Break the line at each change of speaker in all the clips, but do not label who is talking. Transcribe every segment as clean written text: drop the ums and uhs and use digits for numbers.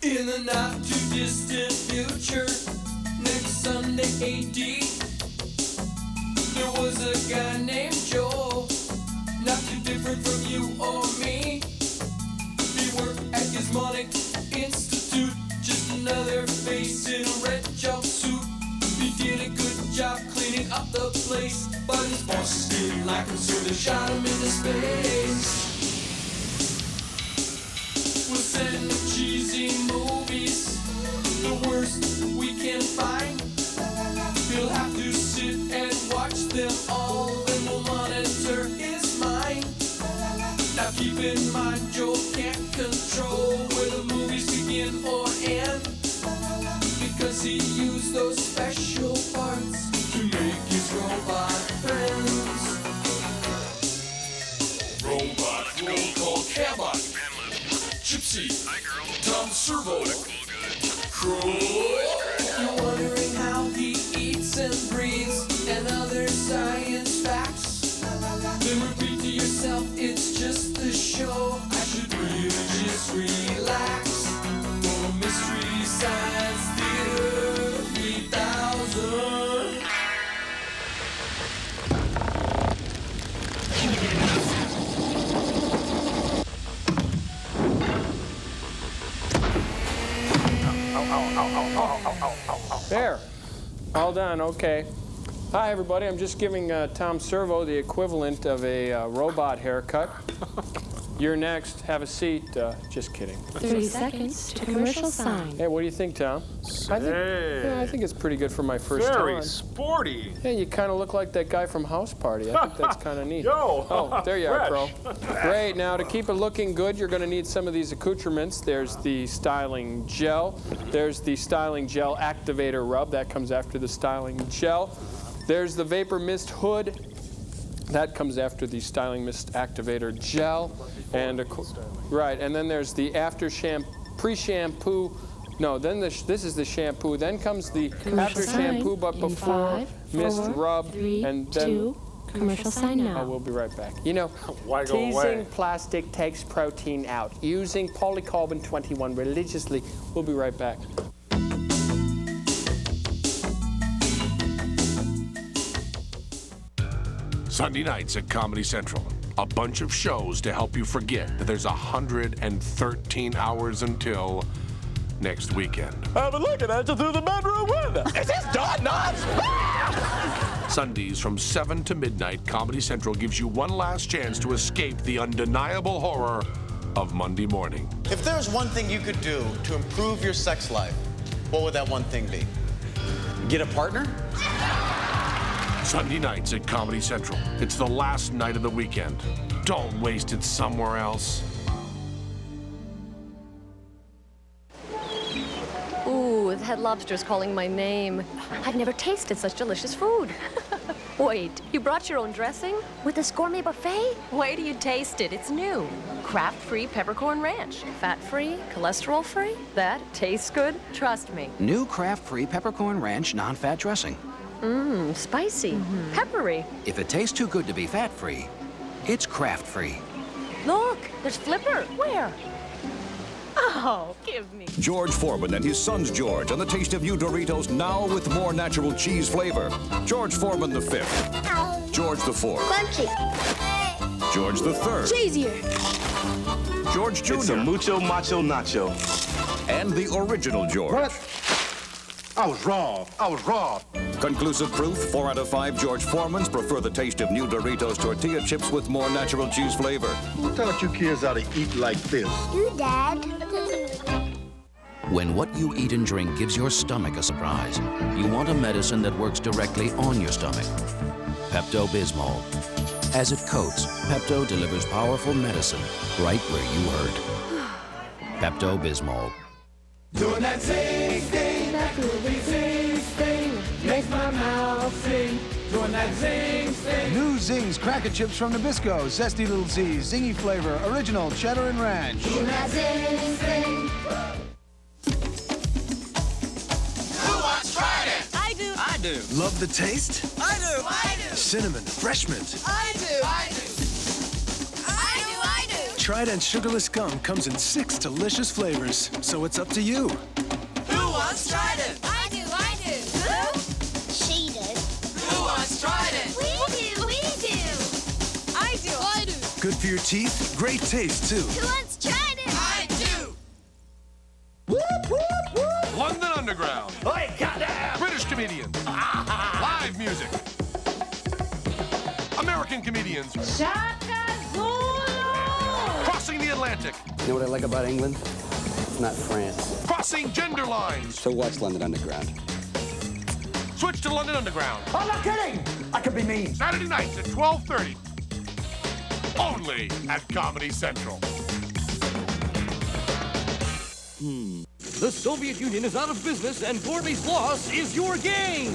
In the not too distant future, next Sunday AD, there was a guy named Joel, not too different from you or me. He worked at Gizmonic Institute, just another face in a red jumpsuit. He did a good job cleaning up the place, but his bosses didn't like him, so they shot him into space. We'll send him cheesy movies, the worst we can find. He'll have to sit and watch them all, then we'll monitor his mind. Now keep in mind, Joel can't control where the movies begin or end, because he used those special parts to make his robot friends. Robot, roll call, Cabot, Gypsy, Tom Servo, Crow. You're wondering how he eats and breathes and other science facts. Then repeat to yourself, it's just the show. I should really just relax. For Mystery Science Theater 3000.
There, all done, okay. Hi everybody, I'm just giving Tom Servo the equivalent of a robot haircut. You're next, have a seat. Just kidding.
30 seconds to commercial sign.
Hey, what do you think, Tom? I think it's pretty good for my first time.
Very sporty.
Hey, you kind of look like that guy from House Party. I think that's kind of neat.
Yo!
Oh, there you are,
Fresh.
Pro. Great. Now, to keep it looking good, you're going to need some of these accoutrements. There's the styling gel. There's the styling gel activator rub. That comes after the styling gel. There's the vapor mist hood. That comes after the styling mist activator gel. And right, and then there's the after pre-shampoo. No, then this is the shampoo. Then comes the after shampoo, but before mist rub,
3,
and then
2, commercial sign now.
Oh, we'll be right back. You know,
Why go
teasing
away?
plastic takes protein out. Using polycarbon 21 religiously. We'll be right back.
Sunday nights at Comedy Central. A bunch of shows to help you forget that there's 113 hours until next weekend.
I've been looking at you through the bedroom window. Is this dot nuts?
Sundays from 7 to midnight, Comedy Central gives you one last chance to escape the undeniable horror of Monday morning.
If there's one thing you could do to improve your sex life, what would that one thing be? Get a partner?
Sunday nights at Comedy Central. It's the last night of the weekend. Don't waste it somewhere else.
Ooh, the head lobster's calling my name. I've never tasted such delicious food. Wait, you brought your own dressing? With this gourmet buffet? Wait till you taste it. It's new. Kraft-free peppercorn ranch. Fat-free, cholesterol-free. That tastes good. Trust me.
New Kraft-free peppercorn ranch non-fat dressing.
Mmm, spicy. Peppery.
If it tastes too good to be fat-free, it's Kraft-free.
Look, there's Flipper. Where? Oh, give me.
George Foreman and his sons George on the taste of new Doritos, now with more natural cheese flavor. George Foreman the 5th. George the 4th.
Crunchy.
George the 3rd.
Cheesier.
George Jr.
It's a mucho macho nacho.
And the original George.
What? I was wrong. I was wrong.
Conclusive proof, 4 out of 5 George Foremans prefer the taste of new Doritos tortilla chips with more natural cheese flavor.
Who taught you kids how to eat like this?
You, Dad.
When what you eat and drink gives your stomach a surprise, you want a medicine that works directly on your stomach. Pepto-Bismol. As it coats, Pepto delivers powerful medicine right where you hurt. Pepto-Bismol.
Doing that zing sting, that groovy zing sting, makes my mouth sing. Doing that zing sting.
New Zings Cracker Chips from Nabisco. Zesty little Z's, zingy flavor, original cheddar and ranch.
Doing that zing sting. Who wants tried it?
I do.
I do. Love the taste?
I do. I do.
Cinnamon, fresh mint.
I do. I do. I do. I do.
Trident sugarless gum comes in 6 delicious flavors, so it's up to you.
Who wants Trident?
I do. Who? She did.
Who wants Trident?
We do. I do.
Good for your teeth, great taste, too.
Who wants Trident?
I do.
London Underground.
Oi, goddamn!
British comedians. Live music. American comedians. Crossing the Atlantic.
You know what I like about England? It's not France.
Crossing gender lines.
So watch London Underground.
Switch to London Underground.
I'm not kidding! I could be mean.
Saturday nights at 12:30. Only at Comedy Central.
The Soviet Union is out of business, and Gorby's loss is your gain.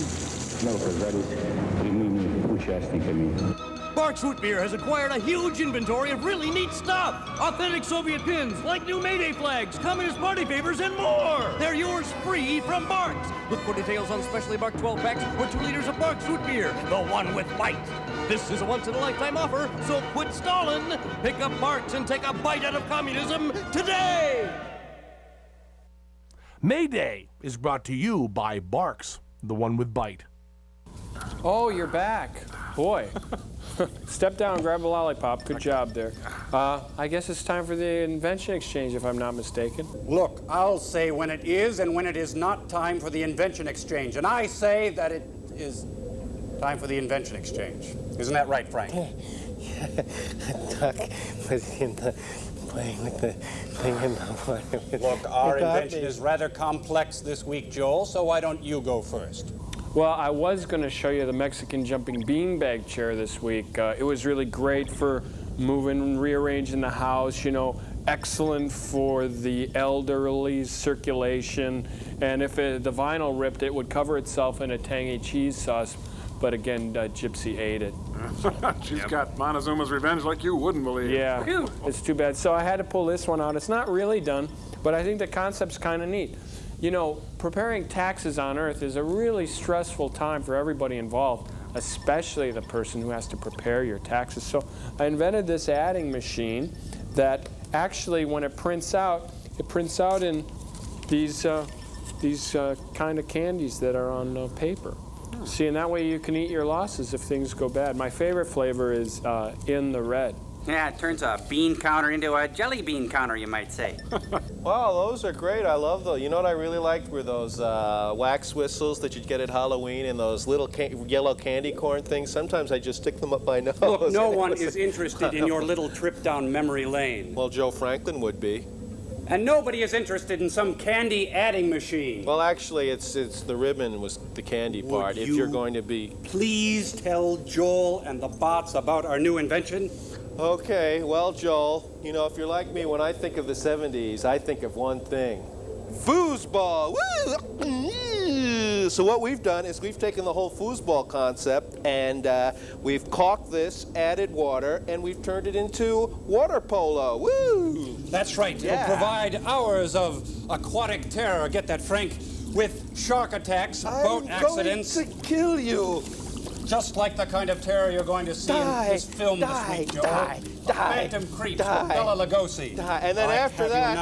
Barks Root Beer has acquired a huge inventory of really neat stuff. Authentic Soviet pins, like new Mayday flags, Communist Party favors, and more. They're yours free from Barks. Look for details on specially marked 12 packs or 2 liters of Barks Root Beer, the one with bite. This is a once-in-a-lifetime offer, so quit stalling. Pick up Barks and take a bite out of communism today.
Mayday is brought to you by Barks, the one with bite.
Oh, you're back. Boy. Step down, grab a lollipop. Good job there. I guess it's time for the invention exchange, if I'm not mistaken.
Look, I'll say when it is and when it is not time for the invention exchange. And I say that it is time for the invention exchange. Isn't that right, Frank?
Duck was in the playing with the thing in the water.
Look, our invention is rather complex this week, Joel, so why don't you go first?
Well, I was going to show you the Mexican jumping beanbag chair this week. It was really great for moving and rearranging the house, you know, excellent for the elderly circulation. And if the vinyl ripped, it would cover itself in a tangy cheese sauce. But again, Gypsy ate it.
She's got Montezuma's revenge like you wouldn't believe.
Yeah, it's too bad. So I had to pull this one out. It's not really done, but I think the concept's kind of neat. You know, preparing taxes on Earth is a really stressful time for everybody involved, especially the person who has to prepare your taxes. So I invented this adding machine that actually, when it prints out in these kind of candies that are on paper. See, and that way you can eat your losses if things go bad. My favorite flavor is in the red.
Yeah, it turns a bean counter into a jelly bean counter, you might say.
Wow, those are great. I love those. You know what I really liked were those wax whistles that you'd get at Halloween and those little yellow candy corn things. Sometimes I just stick them up my nose.
Look, no one is interested in your little trip down memory lane.
Well, Joe Franklin would be.
And nobody is interested in some candy adding machine.
Well, actually, it's the ribbon was the candy part. If you're going to be...
Please tell Joel and the bots about our new invention.
Okay, well, Joel, you know, if you're like me, when I think of the 70s, I think of one thing. Foosball! Woo! So what we've done is we've taken the whole foosball concept and we've caulked this, added water, and we've turned it into water polo. Woo!
That's right.
Yeah.
It'll provide hours of aquatic terror. Get that, Frank? With shark attacks, boat accidents.
I'm going to kill you.
Just like the kind of terror you're going to see in this film this week, Joel. Phantom Creeps with Bela Lugosi.
And then after that,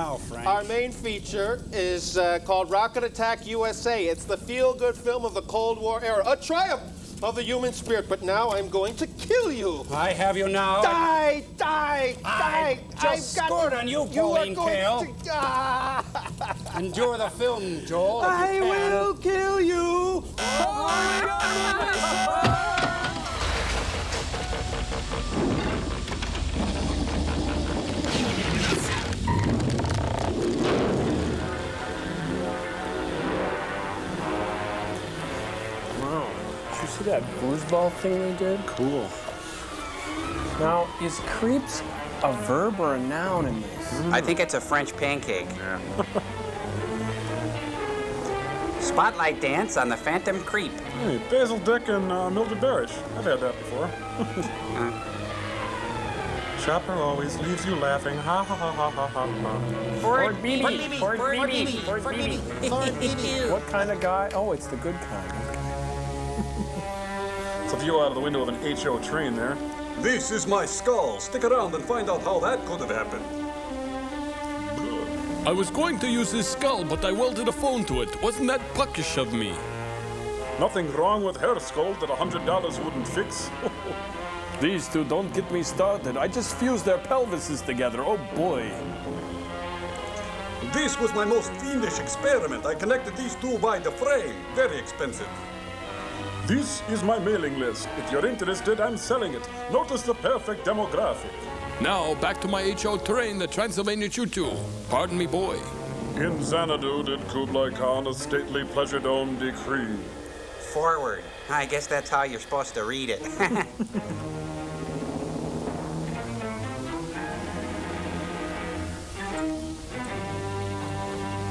our main feature is called Rocket Attack USA. It's the feel-good film of the Cold War era, a triumph of the human spirit. But now I'm going to kill you.
I have you now.
Die!
I just scored on you, Pauline Kael. Endure the film, Joel.
I will kill you.
See that foosball thing they did? Cool. Now, is creeps a verb or a noun in this?
I think it's a French pancake. Yeah. Spotlight dance on the Phantom Creep.
Hey, Basil Dick and Mildred Barish. I've had that before. Chopper always leaves you laughing. Ha ha ha ha ha ha ha.
Ford BB. What kind of guy? Oh, it's the good kind.
It's a view out of the window of an HO train there.
This is my skull. Stick around and find out how that could have happened.
I was going to use his skull, but I welded a phone to it. Wasn't that puckish of me?
Nothing wrong with her skull that $100 wouldn't fix.
These two don't get me started. I just fused their pelvises together. Oh boy.
This was my most fiendish experiment. I connected these two by the frame. Very expensive. This is my mailing list. If you're interested, I'm selling it. Notice the perfect demographic.
Now, back to my HO train, the Transylvania Choo-Choo. Pardon me, boy.
In Xanadu did Kublai Khan a stately pleasure dome decree.
Forward. I guess that's how you're supposed to read it.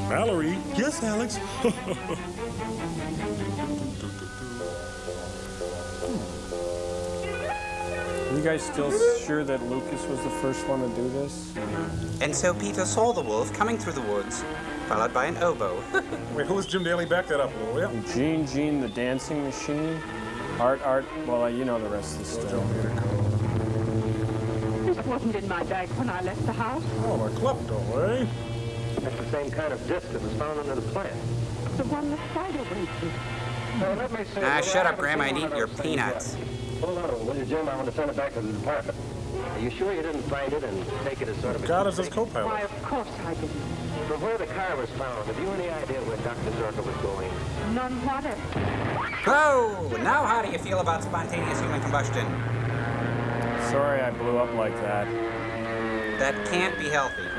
Mallory? Yes, Alex?
You guys still sure that Lucas was the first one to do this?
And so Peter saw the wolf coming through the woods, followed by an oboe.
Wait, who's Jim Daly? Back that up a little, yeah?
Gene, the dancing machine. Art, well, you know the rest of the story.
This wasn't in my bag when I left the house.
Oh, a klepto, eh?
That's the same kind of disc that was found under the plant.
The one the spider went through.
Let me see.
Shut up, Grandma. I'd eat your peanuts.
Hold on, will you, Jim? I want to send it back to the department. Are you sure you didn't find it and take it as sort of a...
God is his co-pilot.
Why, of course I didn't.
From where the car was found, have you any idea where Dr. Zerka was going?
None whatever.
Oh, now how do you feel about spontaneous human combustion?
Sorry I blew up like that.
That can't be healthy.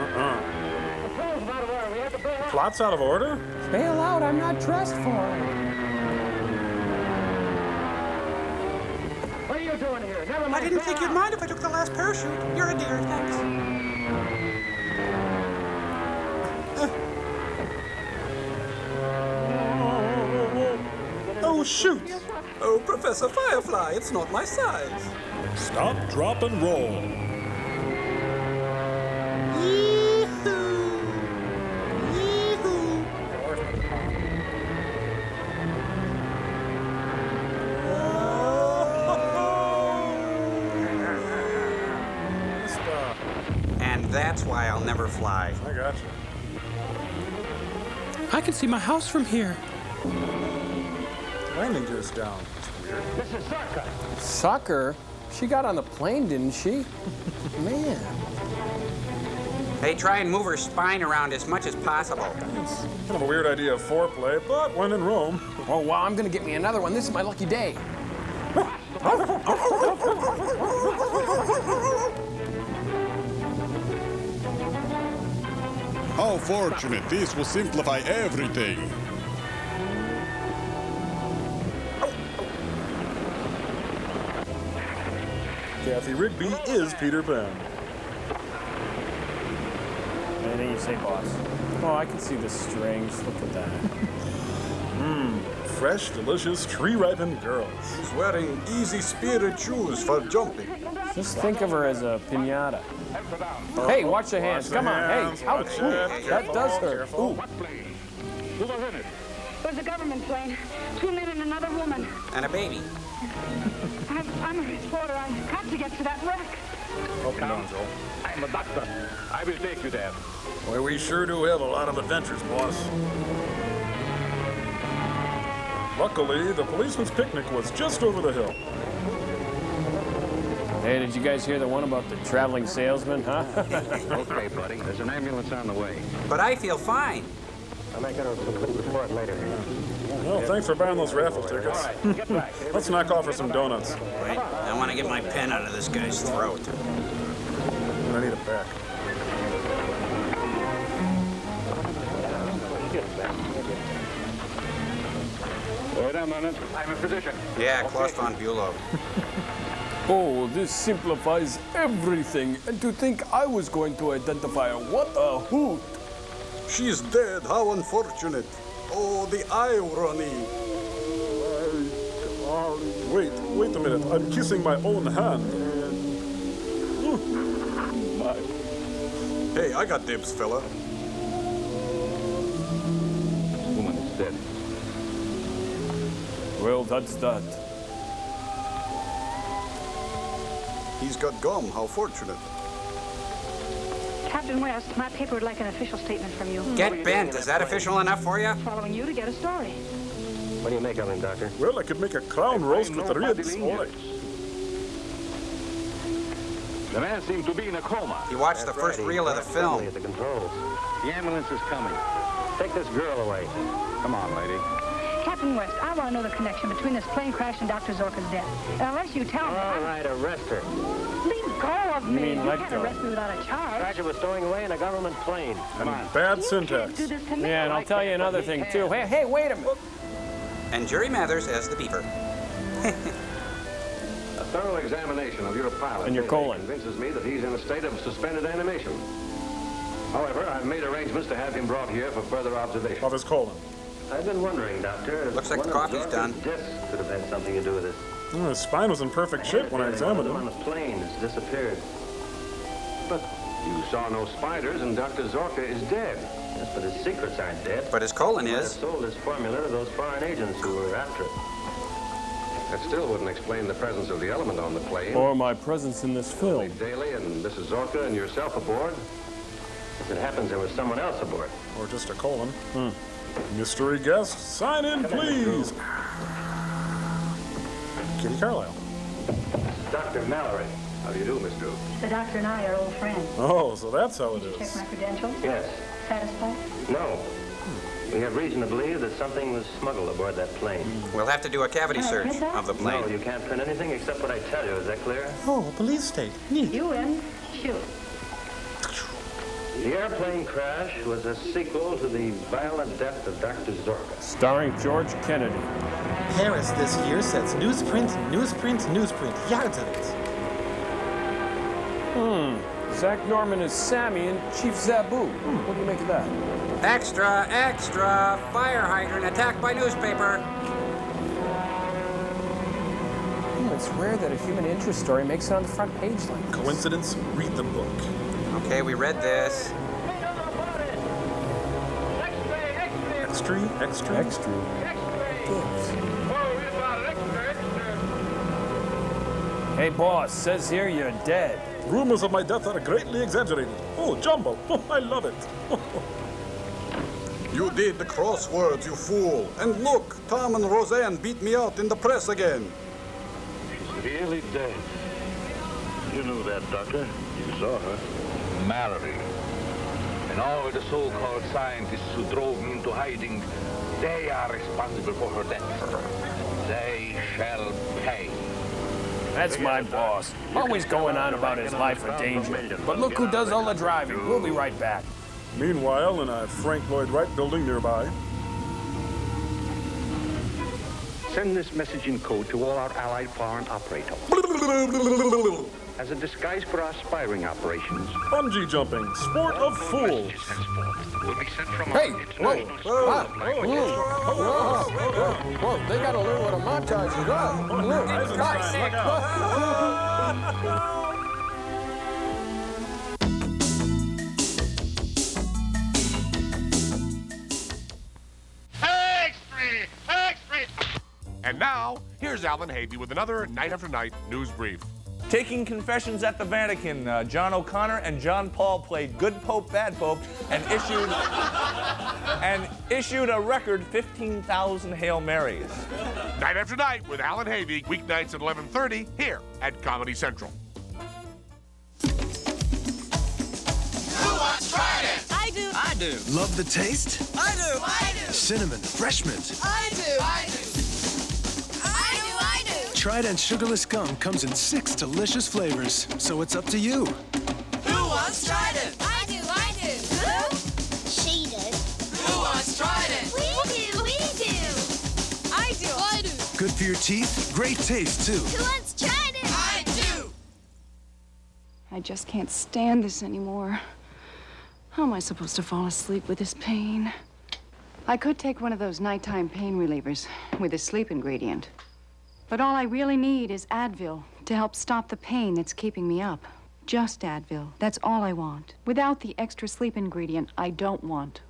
Plot's out of order?
Bail out, I'm not dressed for it.
What are you doing here? Never mind.
I didn't think you'd mind if I took the last parachute. You're a dear, thanks.
Oh, shoot! Oh, Professor Firefly, it's not my size. Stop, drop, and roll.
And that's why I'll never fly.
I got you.
I can see my house from here.
Landing gear's down.
This is Zerka.
Sucker? She got on the plane, didn't she? Man.
They try and move her spine around as much as possible.
It's kind of a weird idea of foreplay, but when in Rome.
Oh, wow, I'm gonna get me another one. This is my lucky day.
How fortunate. This will simplify everything.
Kathy Rigby is Peter Pan.
Anything you say, boss. Oh, I can see the strings. Look at that.
Fresh, delicious, tree-ripened girls. She's wearing easy spirit shoes for jumping.
Just think of her as a piñata. Hey, watch the hands. Come on. Hey, ouch. Ooh, that does hurt. Ooh.
Who was in it? It was a government plane. 2 men and another woman.
And a baby.
I'm a reporter. I've got to get to that wreck.
Calm down, Joel.
I'm a doctor. I will take you there.
Boy, we sure do have a lot of adventures, boss. Luckily, the policeman's picnic was just over the hill.
Hey, did you guys hear the one about the traveling salesman, huh?
Okay, buddy. There's an ambulance on the way.
But I feel fine.
I'll make a report later.
Well, thanks for buying those raffle tickets. Let's knock off for some donuts.
Wait, I want to get my pen out of this guy's throat.
I need it back.
Wait a minute. I'm a physician.
Yeah, Klaus von Bülow.
Oh, this simplifies everything. And to think I was going to identify her. What a hoot.
She's dead. How unfortunate. Oh, the irony. Wait a minute. I'm kissing my own hand. Hey, I got dibs, fella.
This woman is dead.
Well, that's that.
He's got gum. How fortunate.
Captain West, my paper would like an official statement from you.
Get bent. Is that official enough for you?
Following you to get a story.
What do you make of him, Doctor?
Well, I could make a clown roast with the ribs. All right.
The man seemed to be in a coma.
You watched the first reel of the film.
At the controls.
The ambulance is coming.
Take this girl away.
Come on, lady.
Captain West, I want to know the connection between this plane crash and Dr. Zorka's death. Unless you tell me...
All right, arrest her.
Leave go of me. You
let
can't
go.
arrest me without a charge.
Crasher was stowing away in a government plane. Come on.
Bad syntax.
Do this to me.
Yeah, and I'll tell you another thing, too. Hey, wait a minute.
And Jerry Mathers as the beaver.
A thorough examination of your pilot
And your colon.
convinces me that he's in a state of suspended animation. However, I've made arrangements to have him brought here for further observation.
Of his colon.
I've been wondering, Doctor.
Looks like the coffee's done.
This could have had something to do with it.
Oh, his spine was in perfect shape when I examined
On
him.
the plane, it's disappeared.
But you saw no spiders, and Dr. Zorka is dead.
Yes, but his secrets aren't dead.
But his colon
He might have
is.
sold his formula to those foreign agents who were after it.
That still wouldn't explain the presence of the element on the plane.
Or my presence in this film.
Daly and Mrs. Zorka and yourself aboard.
If it happens, there was someone else aboard.
Or just a colon. Mystery guest, sign in, please. Kitty Carlisle.
Dr. Mallory.
How do you do, Miss Drew?
The doctor and I are old friends.
Oh, so that's how it
Check
is.
my credentials.
Yes.
Satisfied?
No. We have reason to believe that something was smuggled aboard that plane.
We'll have to do a cavity search of the plane.
No, you can't print anything except what I tell you. Is that clear?
Oh, a police state. Neat.
You win. Shoot.
The airplane crash was a sequel to the violent death of Dr. Zorka.
Starring George Kennedy.
Paris this year sets newsprint, newsprint, newsprint. Yards of it.
Zach Norman is Sammy and Chief Zabu. What do you make of that?
Extra, extra. Fire hydrant attacked by newspaper.
It's rare that a human interest story makes it on the front page like this.
Coincidence? Read the book.
Okay, we read this.
Extra.
Hey, boss, says here you're dead.
Rumors of my death are greatly exaggerated. Oh, Jumbo. I love it. You did the crosswords, you fool. And look, Tom and Roseanne beat me out in the press again.
She's really dead. You knew that, Doctor. You saw her. Mallory. And all the so-called scientists who drove me into hiding, they are responsible for her death. They shall pay.
That's my boss. Always going on about his life or danger. But look who does all the driving. We'll be right back.
Meanwhile, in a Frank Lloyd Wright building nearby.
Send this message in code to all our allied foreign operators. As a disguise for our aspiring operations.
Bungee jumping, sport of fools.
Will be sent from
Hey, whoa, whoa, they gotta learn what a montage is.
And now, here's Alan Havey with another Night After Night news brief.
Taking confessions at the Vatican, John O'Connor and John Paul played good pope, bad pope, and issued a record 15,000 Hail Marys.
Night After Night with Alan Havey, weeknights at 11:30 here at Comedy Central.
Who wants Trident?
I do.
I do.
Love the taste?
I do. I do.
Cinnamon, refreshment.
I do.
I do.
I do. I do.
Trident sugarless gum comes in 6 delicious flavors, so it's up to you.
Who wants Trident?
I do. I do. Who? She does.
Who wants Trident?
We do. We do. I do. I do.
Good for your teeth, great taste too.
Who wants Trident?
I do.
I just can't stand this anymore. How am I supposed to fall asleep with this pain? I could take one of those nighttime pain relievers with a sleep ingredient. But all I really need is Advil to help stop the pain that's keeping me up. Just Advil. That's all I want. Without the extra sleep ingredient, I don't want.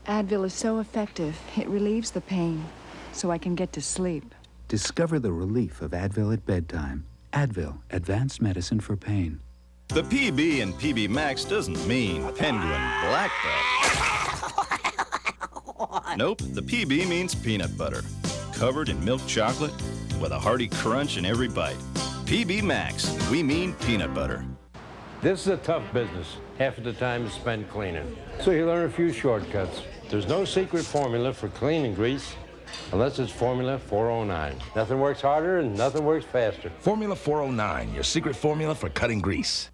Advil is so effective, it relieves the pain, so I can get to sleep.
Discover the relief of Advil at bedtime.
Advil, advanced medicine for pain.
The PB in PB Max doesn't mean Penguin Black Belt. Nope, the PB means peanut butter. Covered in milk chocolate with a hearty crunch in every bite. PB Max, we mean peanut butter.
This is a tough business. Half of the time is spent cleaning. So you learn a few shortcuts. There's no secret formula for cleaning grease unless it's Formula 409. Nothing works harder and nothing works faster.
Formula 409, your secret formula for cutting grease.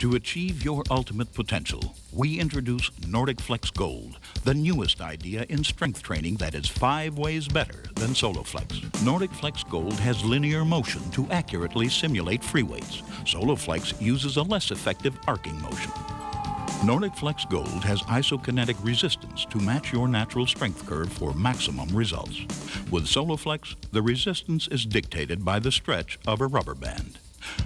To achieve your ultimate potential, we introduce Nordic Flex Gold, the newest idea in strength training that is 5 ways better than SoloFlex. Nordic Flex Gold has linear motion to accurately simulate free weights. SoloFlex uses a less effective arcing motion. Nordic Flex Gold has isokinetic resistance to match your natural strength curve for maximum results. With SoloFlex, the resistance is dictated by the stretch of a rubber band.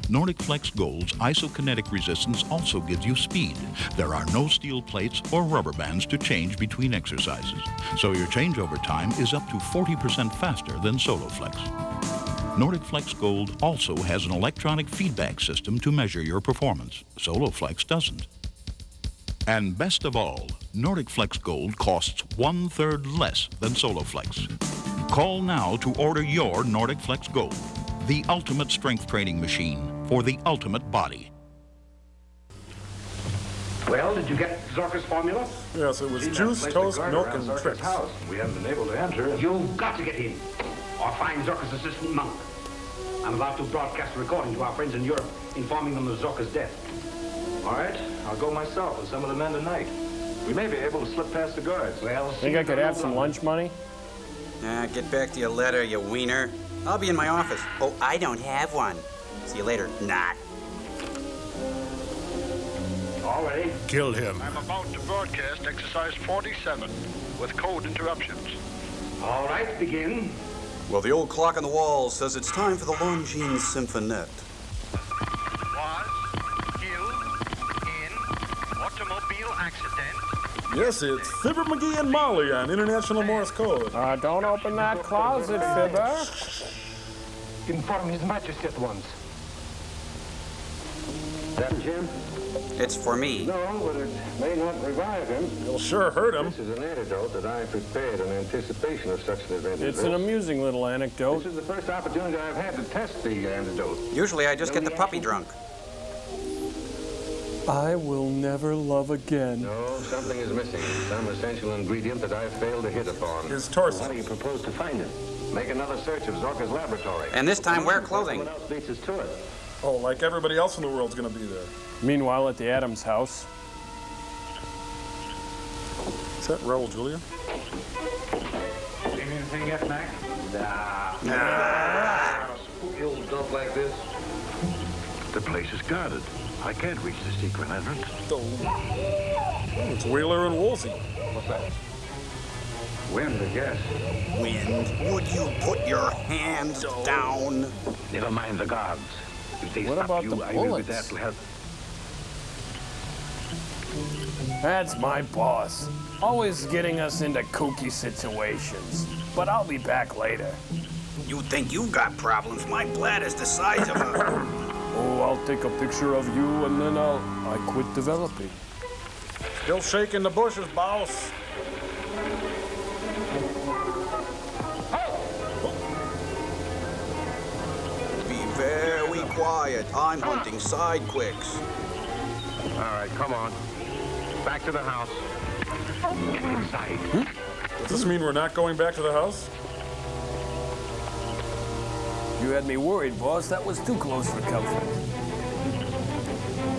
Nordic Flex Gold's isokinetic resistance also gives you speed. There are no steel plates or rubber bands to change between exercises, so your changeover time is up to 40% faster than SoloFlex. Nordic Flex Gold also has an electronic feedback system to measure your performance. SoloFlex doesn't. And best of all, Nordic Flex Gold costs 1/3 less than SoloFlex. Call now to order your Nordic Flex Gold, the ultimate strength training machine for the ultimate body.
Well, did you get Zorka's formula?
Yes, it was juice, toast, milk, and tricks.
We haven't been able to enter. You've got to get in, or find Zorka's assistant monk. I'm about to broadcast a recording to our friends in Europe, informing them of Zorka's death.
All right, I'll go myself with some of the men tonight. We may be able to slip past the guards.
Well,
think I could have some lunch money?
Get back to your letter, you wiener. I'll be in my office. Oh, I don't have one. See you later. Not.
All ready?
Kill him.
I'm about to broadcast exercise 47 with code interruptions.
All right, begin.
Well, the old clock on the wall says it's time for the Longines Symphonette.
Automobile accident.
Yes, it's Fibber, McGee, and Molly on International Morse Code.
Don't open that closet, Fibber.
Inform His Majesty at once. That Jim?
It's for me.
No, but it may not revive him.
It'll sure hurt him.
This is an antidote that I prepared in anticipation of such an event.
It's an amusing little anecdote.
This is the first opportunity I've had to test the antidote.
Usually I just get the puppy drunk.
I will never love again.
No, something is missing. Some essential ingredient that I failed to hit upon.
His torso.
How do you propose to find it? Make another search of Zorka's laboratory.
And this time wear clothing.
What else beats us to it?
Oh, like everybody else in the world's gonna be there.
Meanwhile, at the Adams house.
Is that Raul Julia?
Seen anything yet, Mac? Nah. Spooky old dump like this.
The place is guarded. I can't reach the secret entrance.
It's Wheeler and Woolsey.
What's that? Wind, I guess.
Wind? Would you put your hands down?
Never mind the guards. If they
What
stop
about
you,
the
I will be
bullets?
there to help.
That's my boss. Always getting us into kooky situations. But I'll be back later.
You think you've got problems? My bladder's the size of a...
Oh, I'll take a picture of you and then I quit developing.
Still shaking the bushes, boss.
Be very quiet. I'm hunting sidekicks.
All right, come on. Back to the house.
Get inside.
Does this mean we're not going back to the house?
You had me worried, boss. That was too close for comfort.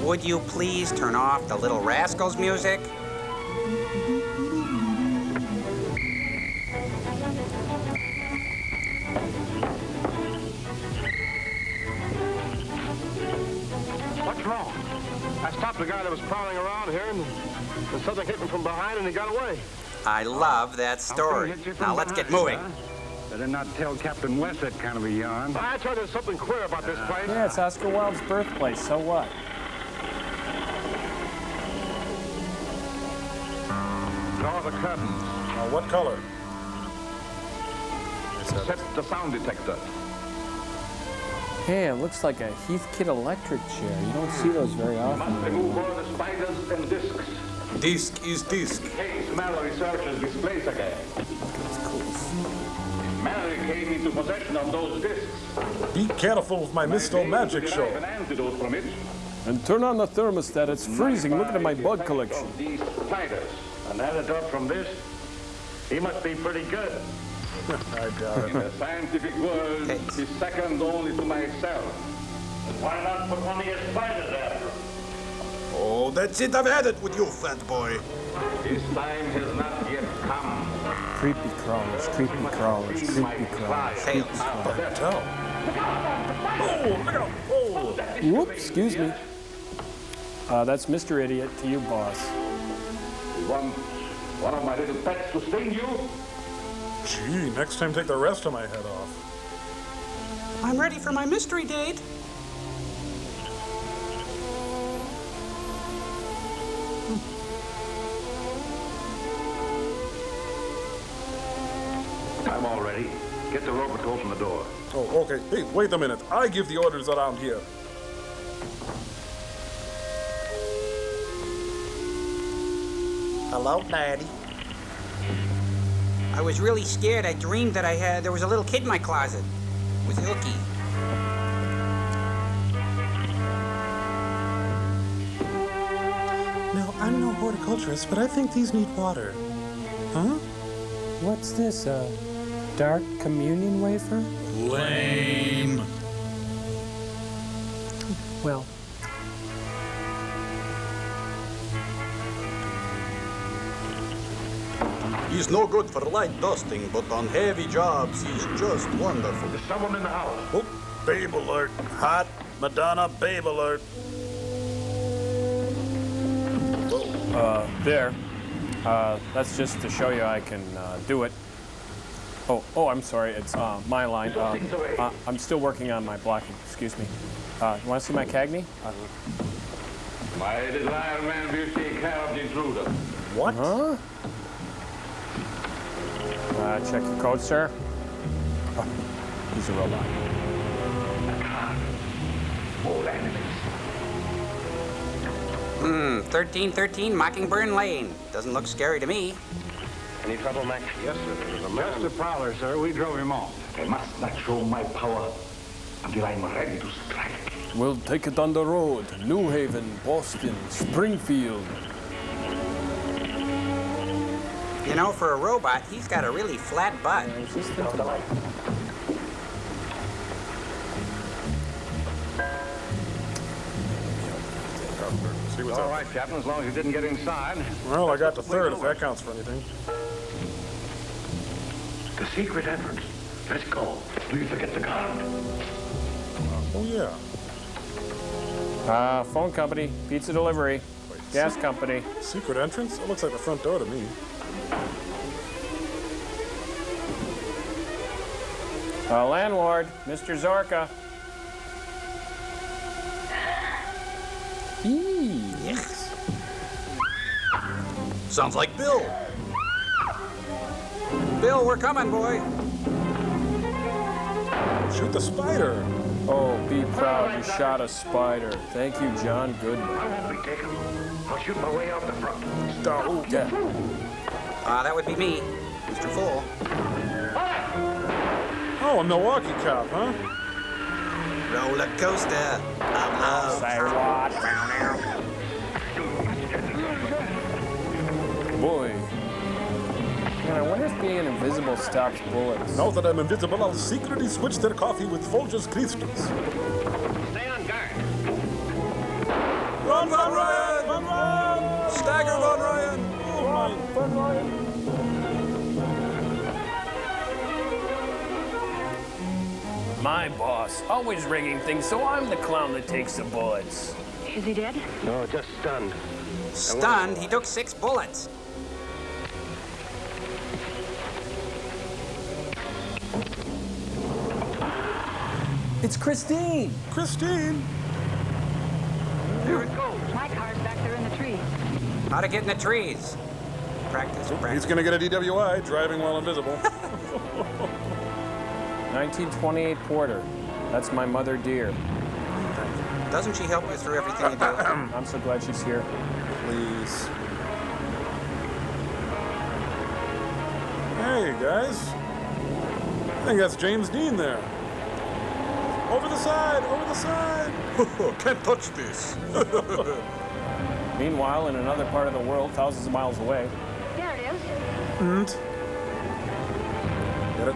Would you please turn off the Little Rascals music?
What's wrong? I stopped the guy that was prowling around here, and something hit him from behind, and he got away.
I love that story. Now let's get moving.
Better not tell Captain West that kind of a yarn.
I told you there's something queer about this place.
Yeah, it's Oscar Wilde's birthplace. So what?
Draw the curtains.
What color?
Set the sound detector.
Hey, it looks like a Heathkit electric chair. You don't see those very often.
Must remove all the spiders and discs.
Disc is disc.
Case Mallory searches this place again. Mallory came into possession of those discs.
Be careful of my Mr. Magic Show.
An antidote from it.
And turn on the thermostat. It's freezing. Look at my bug collection.
These spiders.
An antidote from this? He must be pretty good.
I doubt
In the scientific world, he's second only to myself.
Why not put one of your spiders after him?
Oh, that's it. I've had it with you, fat boy.
His time has not yet come.
Creepy crawlers, creepy crawlers, creepy crawlers. Creepy crawlers.
Oh, look out. Oh.
Whoops, excuse me. That's Mr. Idiot to you, boss.
You want one of my little pets to sting you?
Gee, next time take the rest of my head off.
I'm ready for my mystery date.
I'm all ready. Get the rope to open the door.
Oh, okay. Hey, wait a minute. I give the orders around here.
Hello, Daddy.
I was really scared. I dreamed that there was a little kid in my closet. It was Ilky.
No, I'm no horticulturist, but I think these need water. Huh?
What's this, a dark communion wafer?
Lame.
Well,
He's no good for light dusting, but on heavy jobs, he's just wonderful.
There's someone in the house.
Oh, babe alert. Hot Madonna babe alert.
there. That's just to show you I can do it. Oh, I'm sorry. It's my line. I'm still working on my blocking. Excuse me. You want to see my Cagney?
My desire man will take care of the intruder.
What? Huh? Check your code, sir. Oh, he's a robot.
All enemies.
1313 Mockingbird Lane. Doesn't look scary to me.
Any trouble, Mac? Yes, sir. There was a man. Just a prowler, sir. We drove him off.
I must not show my power until I'm ready to strike.
We'll take it on the road. New Haven, Boston, Springfield.
You know, for a robot, he's got a really flat butt.
See what's
All
up.
right, Captain, as long as you didn't get inside.
Well, I got the third, if that counts for anything.
The secret entrance. Let's go. Do you forget the guard?
Oh, yeah.
Phone company, pizza delivery, gas company.
Secret entrance? It looks like the front door to me.
Landlord, Mr. Zorka.
Yes.
Sounds like Bill.
Bill, we're coming, boy.
Shoot the spider.
Oh, be proud you shot a spider. Thank you, John Goodman.
I won't be taken. I'll shoot my way out the front.
Oh,
yeah.
That would be me, Mr. Fool.
Oh, a Milwaukee cop, huh?
Roller coaster of love.
Say what? Boy. Man, I wonder if being invisible stops bullets.
Now that I'm invisible, I'll secretly switch their coffee with Folgers crystals.
Stay on guard.
Run, Ryan!
Run!
Stagger, run, Ryan!
Oh, my. Run, Ryan!
My boss, always rigging things, so I'm the clown that takes the bullets.
Is he dead?
No, just stunned.
Stunned? He took 6 bullets.
It's Christine!
Christine!
Here it goes.
My car's back there in the tree.
How to get in the trees. Practice,
He's
practice.
gonna get a DWI, driving while invisible.
1928 Porter. That's my mother dear.
Doesn't she help you through everything you do?
I'm so glad she's here.
Please. Hey, guys. I think that's James Dean there. Over the side, over the side. Can't touch this.
Meanwhile, in another part of the world, thousands of miles away.
There it is.
And get it?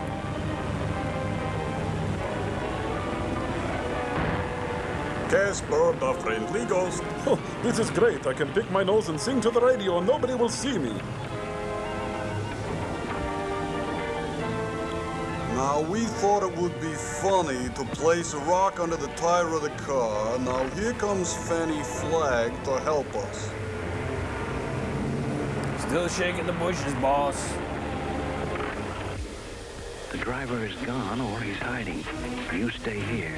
Casper, the friendly ghost. Oh, this is great. I can pick my nose and sing to the radio and nobody will see me.
Now, we thought it would be funny to place a rock under the tire of the car. Now, here comes Fanny Flagg to help us.
Still shaking the bushes, boss.
The driver is gone or he's hiding. You stay here.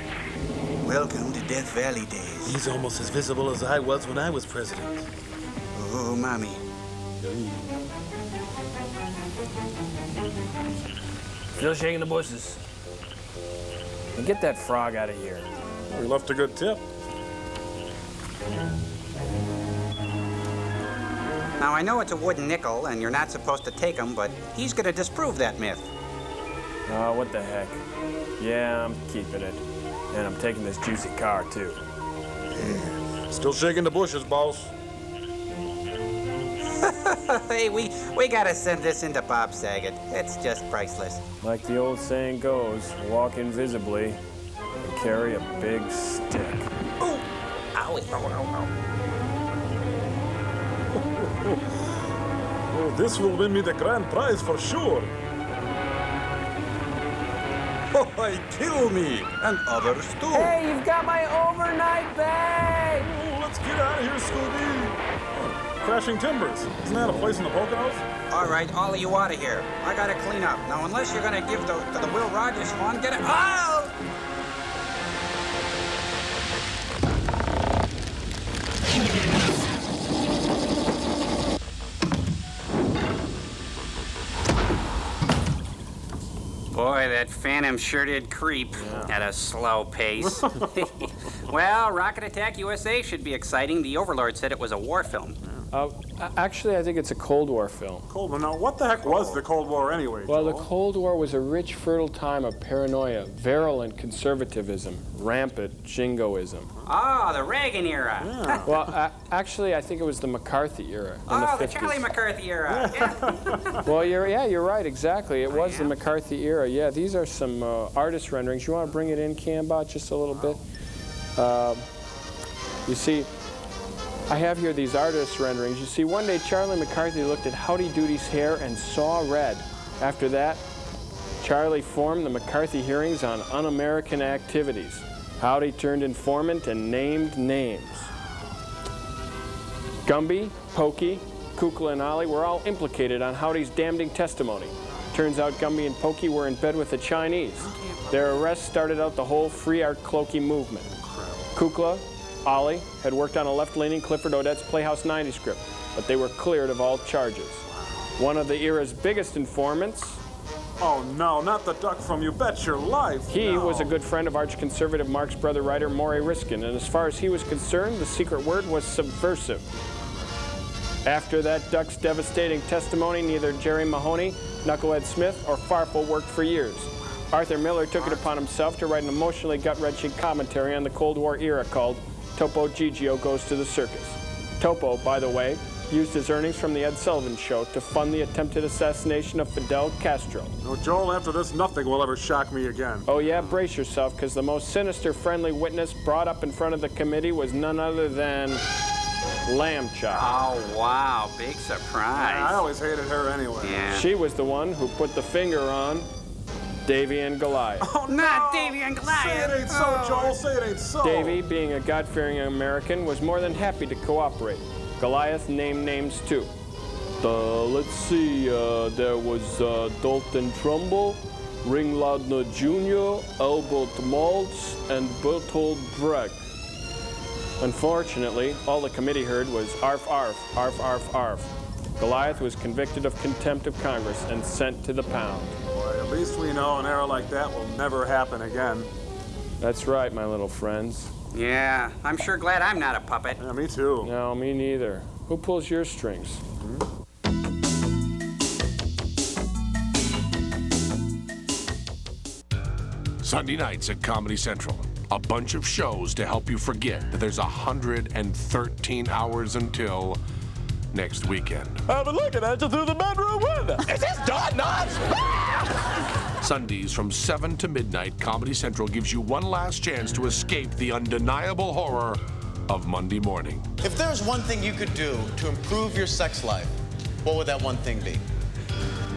Welcome to Death Valley days.
He's almost as visible as I was when I was president.
Oh, Mommy.
Still shaking the bushes. And get that frog out of here.
We left a good tip.
Now, I know it's a wooden nickel, and you're not supposed to take them, but he's going to disprove that myth.
Oh, what the heck. Yeah, I'm keeping it. And I'm taking this juicy car, too.
Still shaking the bushes, boss.
Hey, we gotta send this into Bob Saget. It's just priceless.
Like the old saying goes, walk invisibly and carry a big stick.
Ooh! Owie.
Oh, this will win me the grand prize for sure. Oh, kill me! And others too.
Hey, you've got my overnight bag!
Oh, let's get out of here, Scooby. Oh, Crashing Timbers. Isn't that a place in the Poconos?
All right, all of you out of here. I gotta clean up. Now, unless you're gonna give to the Will Rogers Fund, get it. Oh! Boy, that Phantom sure did creep at a slow pace. Well, Rocket Attack USA should be exciting. The Overlord said it was a war film.
Actually, I think it's a Cold War film.
Cold War. Now, what the heck was the Cold War anyway,
Well,
Joel?
the Cold War was a rich, fertile time of paranoia, virulent conservatism, rampant jingoism.
Oh, the Reagan era.
Yeah.
Well, actually, I think it was the McCarthy era in the 50s.
The Charlie McCarthy era. Yeah.
Well, you're right, exactly. It was the McCarthy era. Yeah, these are some artist renderings. You want to bring it in, Cambot, just a little bit? You see, I have here these artist renderings. You see, one day Charlie McCarthy looked at Howdy Doody's hair and saw red. After that, Charlie formed the McCarthy hearings on un-American activities. Howdy turned informant and named names. Gumby, Pokey, Kukla, and Ollie were all implicated on Howdy's damning testimony. Turns out Gumby and Pokey were in bed with the Chinese. Their arrest started out the whole free art cloaky movement. Kukla, Ollie had worked on a left-leaning Clifford Odets Playhouse 90 script, but they were cleared of all charges. One of the era's biggest informants...
Oh, no, not the duck from You Bet Your Life.
He was a good friend of arch-conservative Marx Brother writer Maury Riskin, and as far as he was concerned, the secret word was subversive. After that duck's devastating testimony, neither Jerry Mahoney, Knucklehead Smith, or Farfel worked for years. Arthur Miller took it upon himself to write an emotionally gut-wrenching commentary on the Cold War era called Topo Gigio Goes to the Circus. Topo, by the way, used his earnings from the Ed Sullivan Show to fund the attempted assassination of Fidel Castro.
No, Joel, after this, nothing will ever shock me again.
Oh yeah, brace yourself, because the most sinister friendly witness brought up in front of the committee was none other than Lamb Chop.
Oh, wow, big surprise.
Yeah, I always hated her anyway.
Yeah.
She was the one who put the finger on Davy and Goliath.
Oh, not Davy and Goliath.
Say it ain't so, Joel. Say it ain't so.
Davy, being a God-fearing American, was more than happy to cooperate. Goliath named names too. Let's see, there was Dalton Trumbull, Ringladner Jr., Albert Maltz, and Bertold Brecht. Unfortunately, all the committee heard was arf, arf, arf, arf, arf. Goliath was convicted of contempt of Congress and sent to the pound.
Boy, at least we know an era like that will never happen again.
That's right, my little friends.
Yeah, I'm sure glad I'm not a puppet.
Yeah, me too.
No, me neither. Who pulls your strings?
Sunday nights at Comedy Central. A bunch of shows to help you forget that there's 113 hours until next weekend.
I've been looking at you through the bedroom window. Is this Don Knotts?
Sundays from 7 to midnight, Comedy Central gives you one last chance to escape the undeniable horror of Monday morning.
If there's one thing you could do to improve your sex life, what would that one thing be?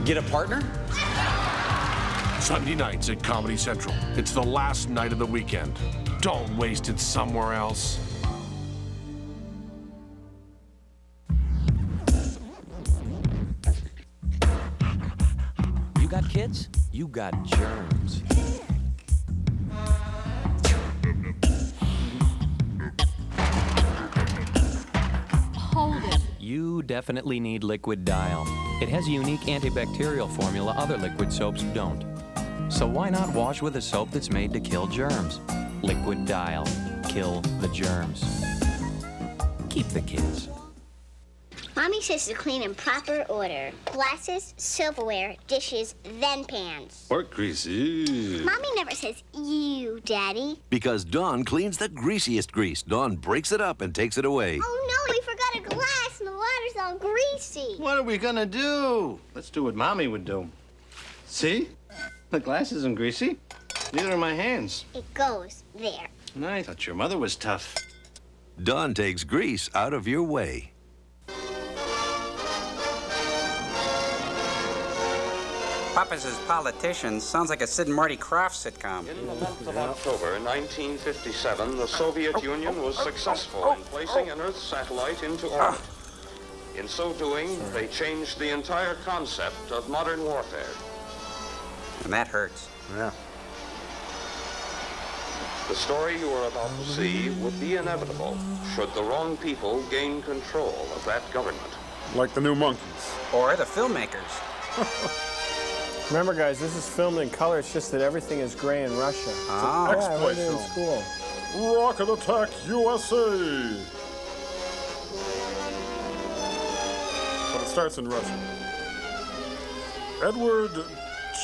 Get a partner?
Sunday nights at Comedy Central. It's the last night of the weekend. Don't waste it somewhere else.
You got kids? You got germs.
Hold it.
You definitely need Liquid Dial. It has a unique antibacterial formula other liquid soaps don't. So why not wash with a soap that's made to kill germs? Liquid Dial. Kill the germs. Keep the kids.
Mommy says to clean in proper order. Glasses, silverware, dishes, then pans.
Or greasy.
Mommy never says you, Daddy.
Because Dawn cleans the greasiest grease. Dawn breaks it up and takes it away.
Oh, no, we forgot a glass and the water's all greasy.
What are we gonna do? Let's do what Mommy would do. See? The glass isn't greasy. Neither are my hands.
It goes there.
I thought your mother was tough.
Dawn takes grease out of your way.
Papas as politicians sounds like a Sid and Marty Krofft sitcom.
In the month of October 1957, the Soviet Union was successful in placing an Earth satellite into orbit. In so doing, they changed the entire concept of modern warfare.
And that hurts.
Yeah.
The story you are about to see would be inevitable should the wrong people gain control of that government.
Like the new monkeys.
Or the filmmakers.
Remember, guys, this is filmed in color. It's just that everything is gray in Russia.
Oh.
It's an
Yeah, I
exploit
learned it in
film.
school.
Rocket Attack USA! But it starts in Russia. Edward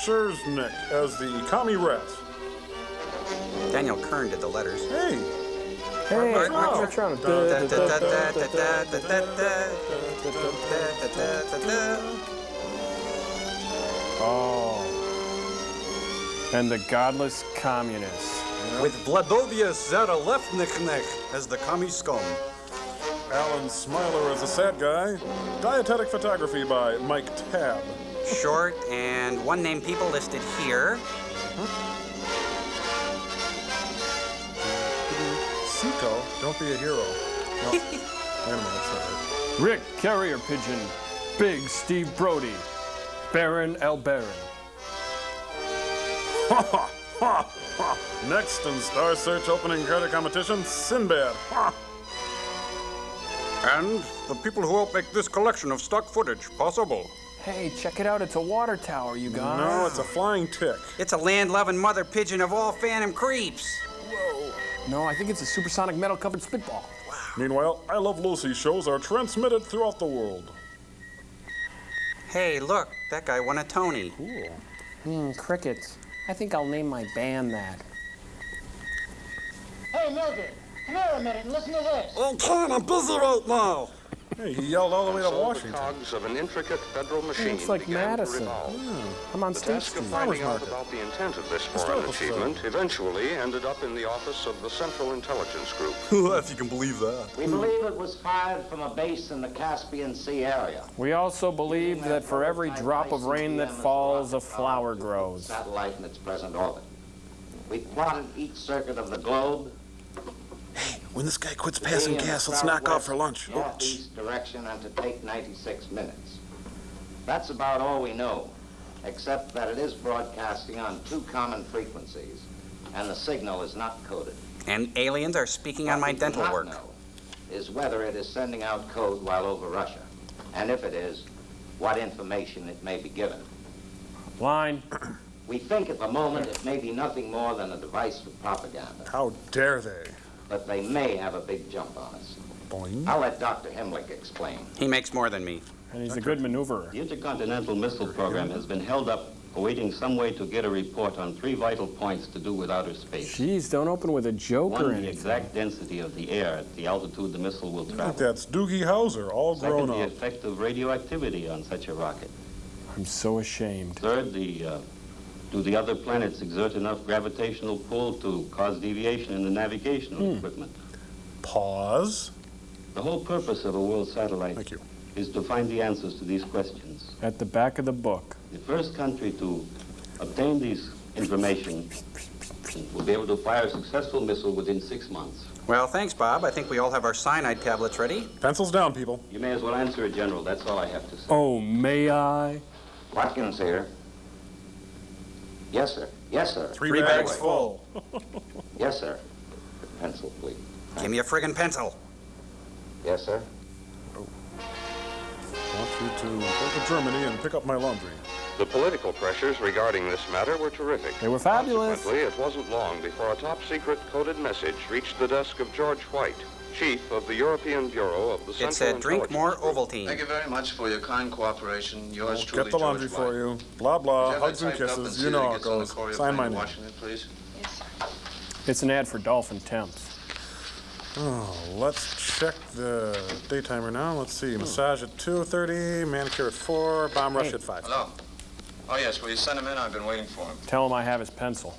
Cherznik as the commie rat.
Daniel Kern did the letters.
Hey!
Hey,
Right,
what's wrong? Oh. And the godless communists.
With Vladovia Zaralefniknek as the commie scum.
Alan Smiler as the sad guy. Dietetic photography by Mike Tabb.
Short and one-name people listed here.
Seco, don't be a hero. No. Wait a minute, that's not right.
Rick Carrier Pigeon. Big Steve Brody. Baron L. Baron.
Ha ha ha ha! Next in Star Search opening credit competition, Sinbad. Ha!
And the people who helped make this collection of stock footage possible.
Hey, check it out. It's a water tower, you guys.
No, it's a flying tick.
It's a land-loving mother pigeon of all phantom creeps.
Whoa. No, I think it's a supersonic metal-covered spitball.
Wow. Meanwhile, I Love Lucy shows are transmitted throughout the world.
Hey, look, that guy won a Tony.
Cool. Crickets. I think I'll name my band that.
Hey, Mildred, come here a minute and listen to this.
Oh, Ken, I'm busy right now.
Hey, he yelled all the way to
So
Washington.
the cogs of an intricate federal machine
It's like
began
Madison.
to revolve.
Yeah. I'm on
The
State
task of
Street.
finding out
Market.
about the intent of this foreign
Historical
achievement eventually ended up in the office of the Central Intelligence Group.
If you can believe that.
We believe it was fired from a base in the Caspian Sea area.
We also believe that for every drop of rain that falls, a flower grows.
Satellite in its present orbit. We plotted each circuit of the globe.
When this guy quits passing gas, let's knock off for lunch.
Northeast direction and to take 96 minutes. That's about all we know, except that it is broadcasting on two common frequencies, and the signal is not coded.
And aliens are speaking on my dental work.
What we do not know is whether it is sending out code while over Russia, and if it is, what information it may be given.
Line.
We think at the moment it may be nothing more than a device for propaganda.
How dare they?
But they may have a big jump on us.
Boing.
I'll let Dr. Hemlick explain.
He makes more than me.
And he's a good maneuverer.
The Intercontinental Missile Program has been held up awaiting some way to get a report on 3 vital points to do with outer space.
Jeez, don't open with a joke or
One, the
anything.
exact density of the air at the altitude the missile will travel.
That's Doogie Howser, all grown
Second, the
up.
effect of radioactivity on such a rocket.
I'm so ashamed.
Third, do the other planets exert enough gravitational pull to cause deviation in the navigational equipment?
Pause.
The whole purpose of a world satellite is to find the answers to these questions.
At the back of the book.
The first country to obtain these information will be able to fire a successful missile within 6 months.
Well, thanks, Bob. I think we all have our cyanide tablets ready.
Pencils down, people.
You may as well answer it, General. That's all I have to say.
Oh, may I?
Watkins here. Yes, sir. Yes, sir.
3 bags full.
Yes, sir. Pencil, please.
Give me a friggin' pencil.
Yes, sir.
I want you to go to Germany and pick up my laundry.
The political pressures regarding this matter were terrific.
They were fabulous.
Consequently, it wasn't long before a top-secret coded message reached the desk of George White, chief of the European Bureau of the Central
It said, drink
Intelligence
more
Group.
Ovaltine.
Thank you very much for your kind cooperation. Yours truly,
Get the laundry
George
for
White.
you. Blah, blah.
Would you have
Hugs
that
and
typed up
kisses.
see
You
that
know
it
how it
gets on the
goes.
courier
Sign
plane
my
in
name.
Washington, please?
It's an ad for Dolphin Temps.
Oh, let's check the day timer now. Let's see. Massage at 2:30, manicure at 4, bomb rush at 5.
Hello. Oh, yes. Will you send him in? I've been waiting for him.
Tell him I have his pencil.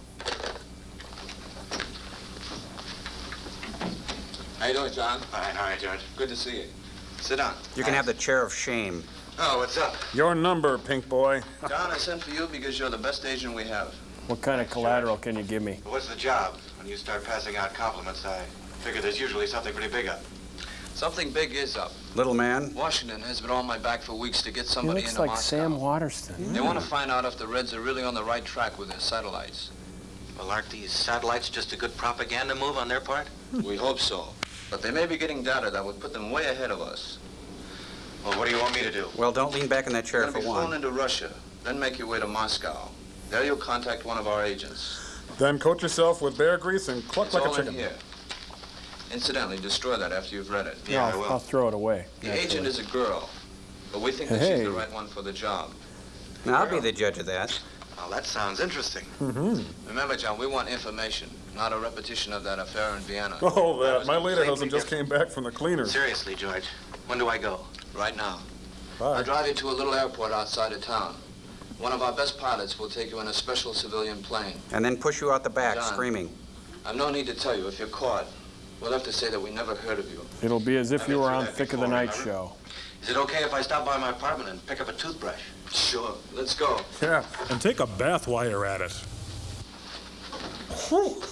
How you doing, John? Fine. All right, George. Good to see you. Sit down.
You can have the chair of shame.
Oh, what's up?
Your number, pink boy.
John, I sent for you because you're the best agent we have.
What kind of collateral can you give me?
What's the job? When you start passing out compliments, I figure there's usually something pretty big up. Something big is up.
Little man.
Washington has been on my back for weeks to get
He
somebody
looks
into
like
Moscow.
Sam Waterston.
They want to find out if the Reds are really on the right track with their satellites.
Well, aren't these satellites just a good propaganda move on their part?
We hope so. But they may be getting data that would put them way ahead of us.
Well, what do you want me to do?
Well, don't lean back in that chair
You're
for
going to be flown
one.
into Russia, then make your way to Moscow. There you'll contact one of our agents.
Then coat yourself with bear grease and cluck
It's
like a
all
chicken.
in here. Incidentally, destroy that after you've read it.
Yeah, I'll throw it away.
The agent is a girl, but we think that
Hey.
she's the right one for the job.
Now, I'll be the judge of that.
Well, that sounds interesting.
Mm-hmm.
Remember, John, we want information, not a repetition of that affair in Vienna.
Oh, that.
was
My later
completely
husband just came back from the cleaners.
Seriously, George, when do I go?
Right now.
Bye.
I'll drive you to a little airport outside of town. One of our best pilots will take you in a special civilian plane.
And then push you out the back,
John.
screaming.
I've no need to tell you. If you're caught, we'll have to say that we never heard of you.
It'll be as if you were on
that
Thick of the
before,
Night
remember?
show.
Is it okay if I stop by my apartment and pick up a toothbrush?
Sure. Let's go.
Yeah. And take a bath while you're at it. Whew.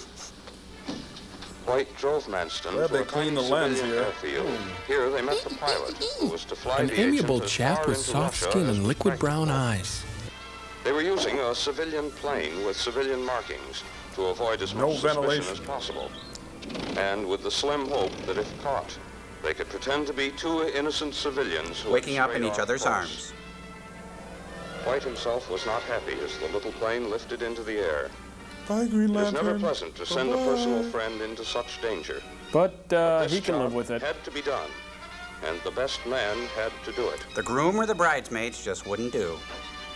White drove Manston
Glad
to
they
a
cleaned the
tiny
lens
civilian
here.
airfield. Here they met the pilot, who was to fly
An
the
amiable
agent as
chap
far
with
into
soft
Russia
skin
as
and
was
liquid brown
practicable.
eyes.
They were using a civilian plane with civilian markings to avoid as
No
much suspicion
ventilation.
as possible. And with the slim hope that if caught, they could pretend to be two innocent civilians who had
Waking up in
strayed
each
off
other's
course.
arms.
White himself was not happy as the little plane lifted into the air.
Bye, Green
It is never
Lantern.
pleasant to send a personal friend into such danger.
But
This
he can
job
live with it.
had to be done, and the best man had to do it.
The groom or the bridesmaids just wouldn't do.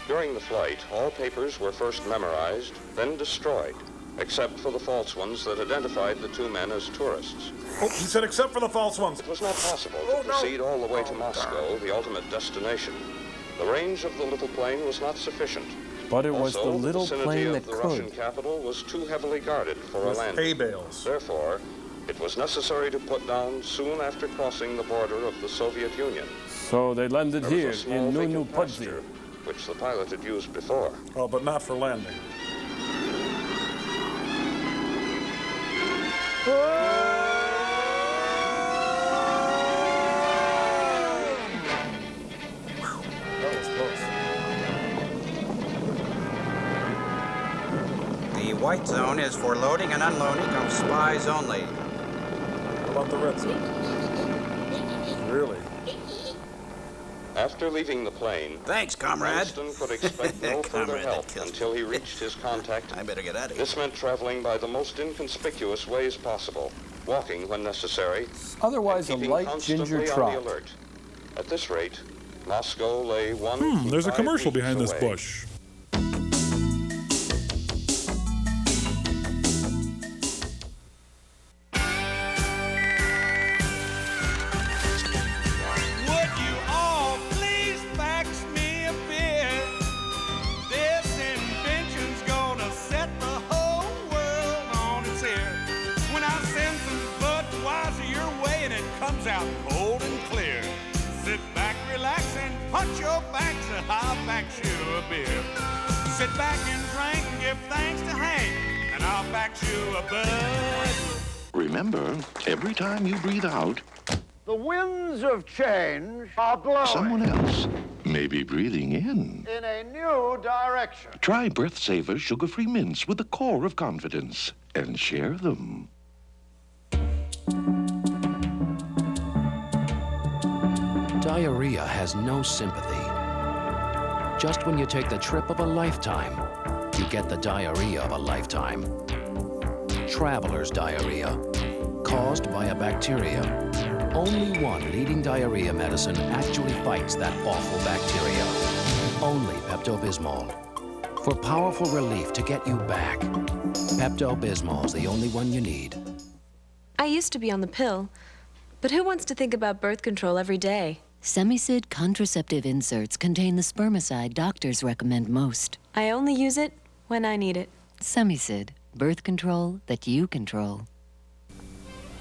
During the flight, all papers were first memorized, then destroyed, except for the false ones that identified the two men as tourists.
Oh, he said except for the false ones.
It was not possible to proceed all the way to Moscow, the ultimate destination. The range of the little plane was not sufficient.
But it was
Also,
the little
vicinity
plane
of
that
the Russian
could.
capital was too heavily guarded for a
With
landing.
hay bales.
Therefore, it was necessary to put down soon after crossing the border of the Soviet Union.
So they landed
There was
here
a small
in
vacant
Nunu Podzi.
pasture, which the pilot had used before.
Oh, but not for landing. That was close.
The white zone is for loading and unloading of spies only.
How about the red zone? Really?
After After leaving the plane,
thanks, comrade.
Manston could expect no further help until he reached his contact.
I better get out of here.
This meant traveling by the most inconspicuous ways possible, walking when necessary,
otherwise a
and keeping
light ginger
constantly on
trot.
the alert. At this rate, Moscow lay 1 to
There's a
5
commercial
weeks
behind this
away.
bush.
Would you all please fax me a beer? This invention's gonna set the whole world on its ear. When I send some Budweiser your way and it comes out cold and clear. Sit back, relax, and punch your backs, and I'll fax you a beer. Sit back and drink and give thanks to Hank, and I'll fax you a Bud.
Remember, every time you breathe out,
The winds of change are blowing
someone else may be breathing in.
in a new direction.
Try Breath Saver sugar-free mints with the core of confidence and share them.
Diarrhea has no sympathy. Just when you take the trip of a lifetime, you get the diarrhea of a lifetime. Traveler's diarrhea, caused by a bacteria. Only one leading diarrhea medicine actually fights that awful bacteria. Only Pepto-Bismol. For powerful relief to get you back, Pepto-Bismol's the only one you need.
I used to be on the pill, but who wants to think about birth control every day?
Semisid contraceptive inserts contain the spermicide doctors recommend most.
I only use it when I need it.
Semisid, birth control that you control.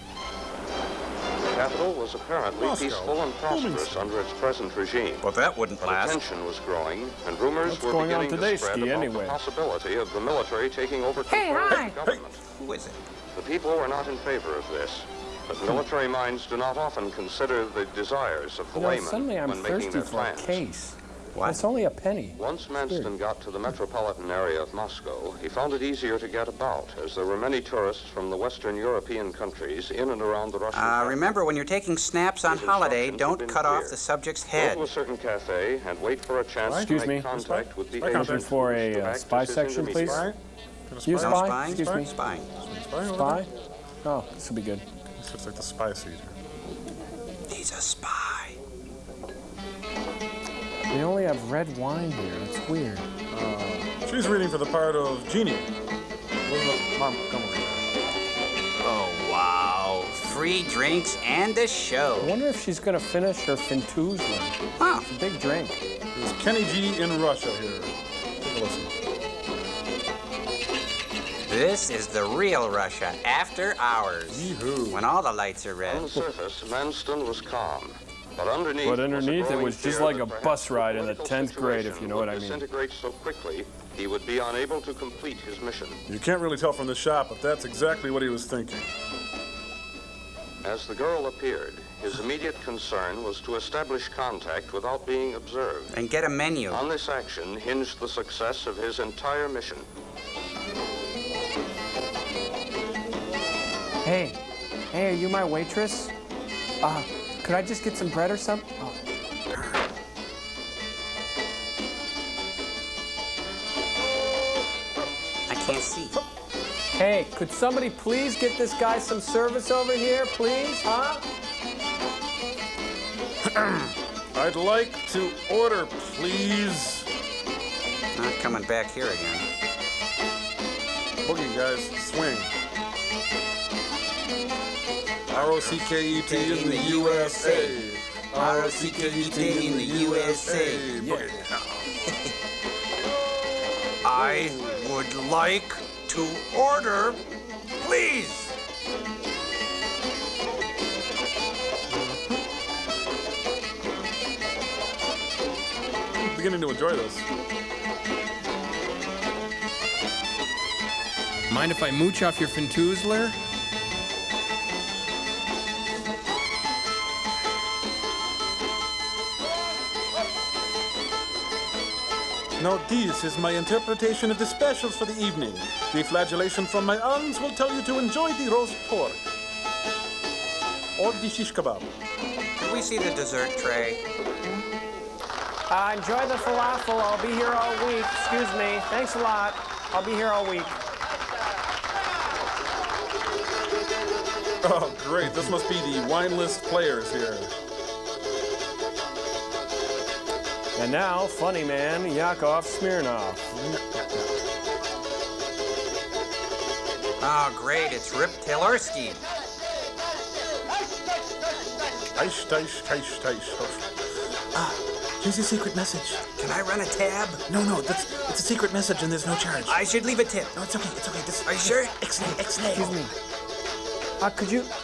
The capital was apparently peaceful and prosperous under its present regime.
But that wouldn't
But
last.
tension was growing, and rumors
What's
were
going on
beginning
today,
to spread
Ski,
about
anyway?
the possibility of the military taking over
Hey,
control
hi.
of the government.
Who is it?
The people were not in favor of this, but military minds do not often consider the desires of the layman
Suddenly I'm
when making
thirsty
their
for a
plans.
case.
What?
It's only a penny.
Once Manston got to the metropolitan area of Moscow, he found it easier to get about, as there were many tourists from the Western European countries in and around the Russian capital.
Remember, when you're taking snaps on
His
holiday,
instructions
don't
had been
cut off
clear.
the subject's
Go
head.
to a certain cafe and wait for a chance
Excuse
to
me.
make contact with the
Looking
agent
for
who's to
a
act
spy
as his
section, please.
intermediary.
You
No
spy?
spying?
Excuse me.
Spying.
Spy? Oh, this will be good.
This looks like the spy suit.
He's a spy.
They only have red wine here. It's weird.
She's reading for the part of Jeannie. Montgomery.
Oh, wow. Free drinks and a show.
I wonder if she's going to finish her Fintuzler.
Huh.
It's a big drink.
There's Kenny G in Russia here. Take a listen.
This is the real Russia, after hours.
Yee-hoo.
When all the lights are red.
On the surface, Manston was calm, but underneath,
it was just like a bus ride in the
the
10th grade, if you know what I mean.
Disintegrate so quickly, he would be unable to complete his mission.
You can't really tell from the shot, but that's exactly what he was thinking.
As the girl appeared, his immediate concern was to establish contact without being observed.
And get a menu.
On this action hinged the success of his entire mission.
Hey, are you my waitress? Could I just get some bread or something? Oh.
I can't see.
Hey, could somebody please get this guy some service over here, please, huh?
I'd like to order, please.
Not coming back here again.
Boogie, guys. Swing. R-O-C-K-E-T in the USA.
R-O-C-K-E-T in the USA.
Boogie.
I would like to order, please.
I'm beginning to enjoy this.
Mind if I mooch off your Fintuzler?
Now this is my interpretation of the specials for the evening. The flagellation from my aunts will tell you to enjoy the roast pork. Or the shish kebab.
Could we see the dessert tray?
Enjoy the falafel. I'll be here all week. Excuse me. Thanks a lot. I'll be here all week.
Oh, great. This must be the wine list players here.
And now, funny man, Yakov Smirnoff.
Oh, great. It's Rip Taylorski.
Here's your secret message.
Can I run a tab?
No, it's a secret message and there's no charge.
I should leave a tip.
No, it's okay.
Are you sure?
Ixnay.
Excuse me.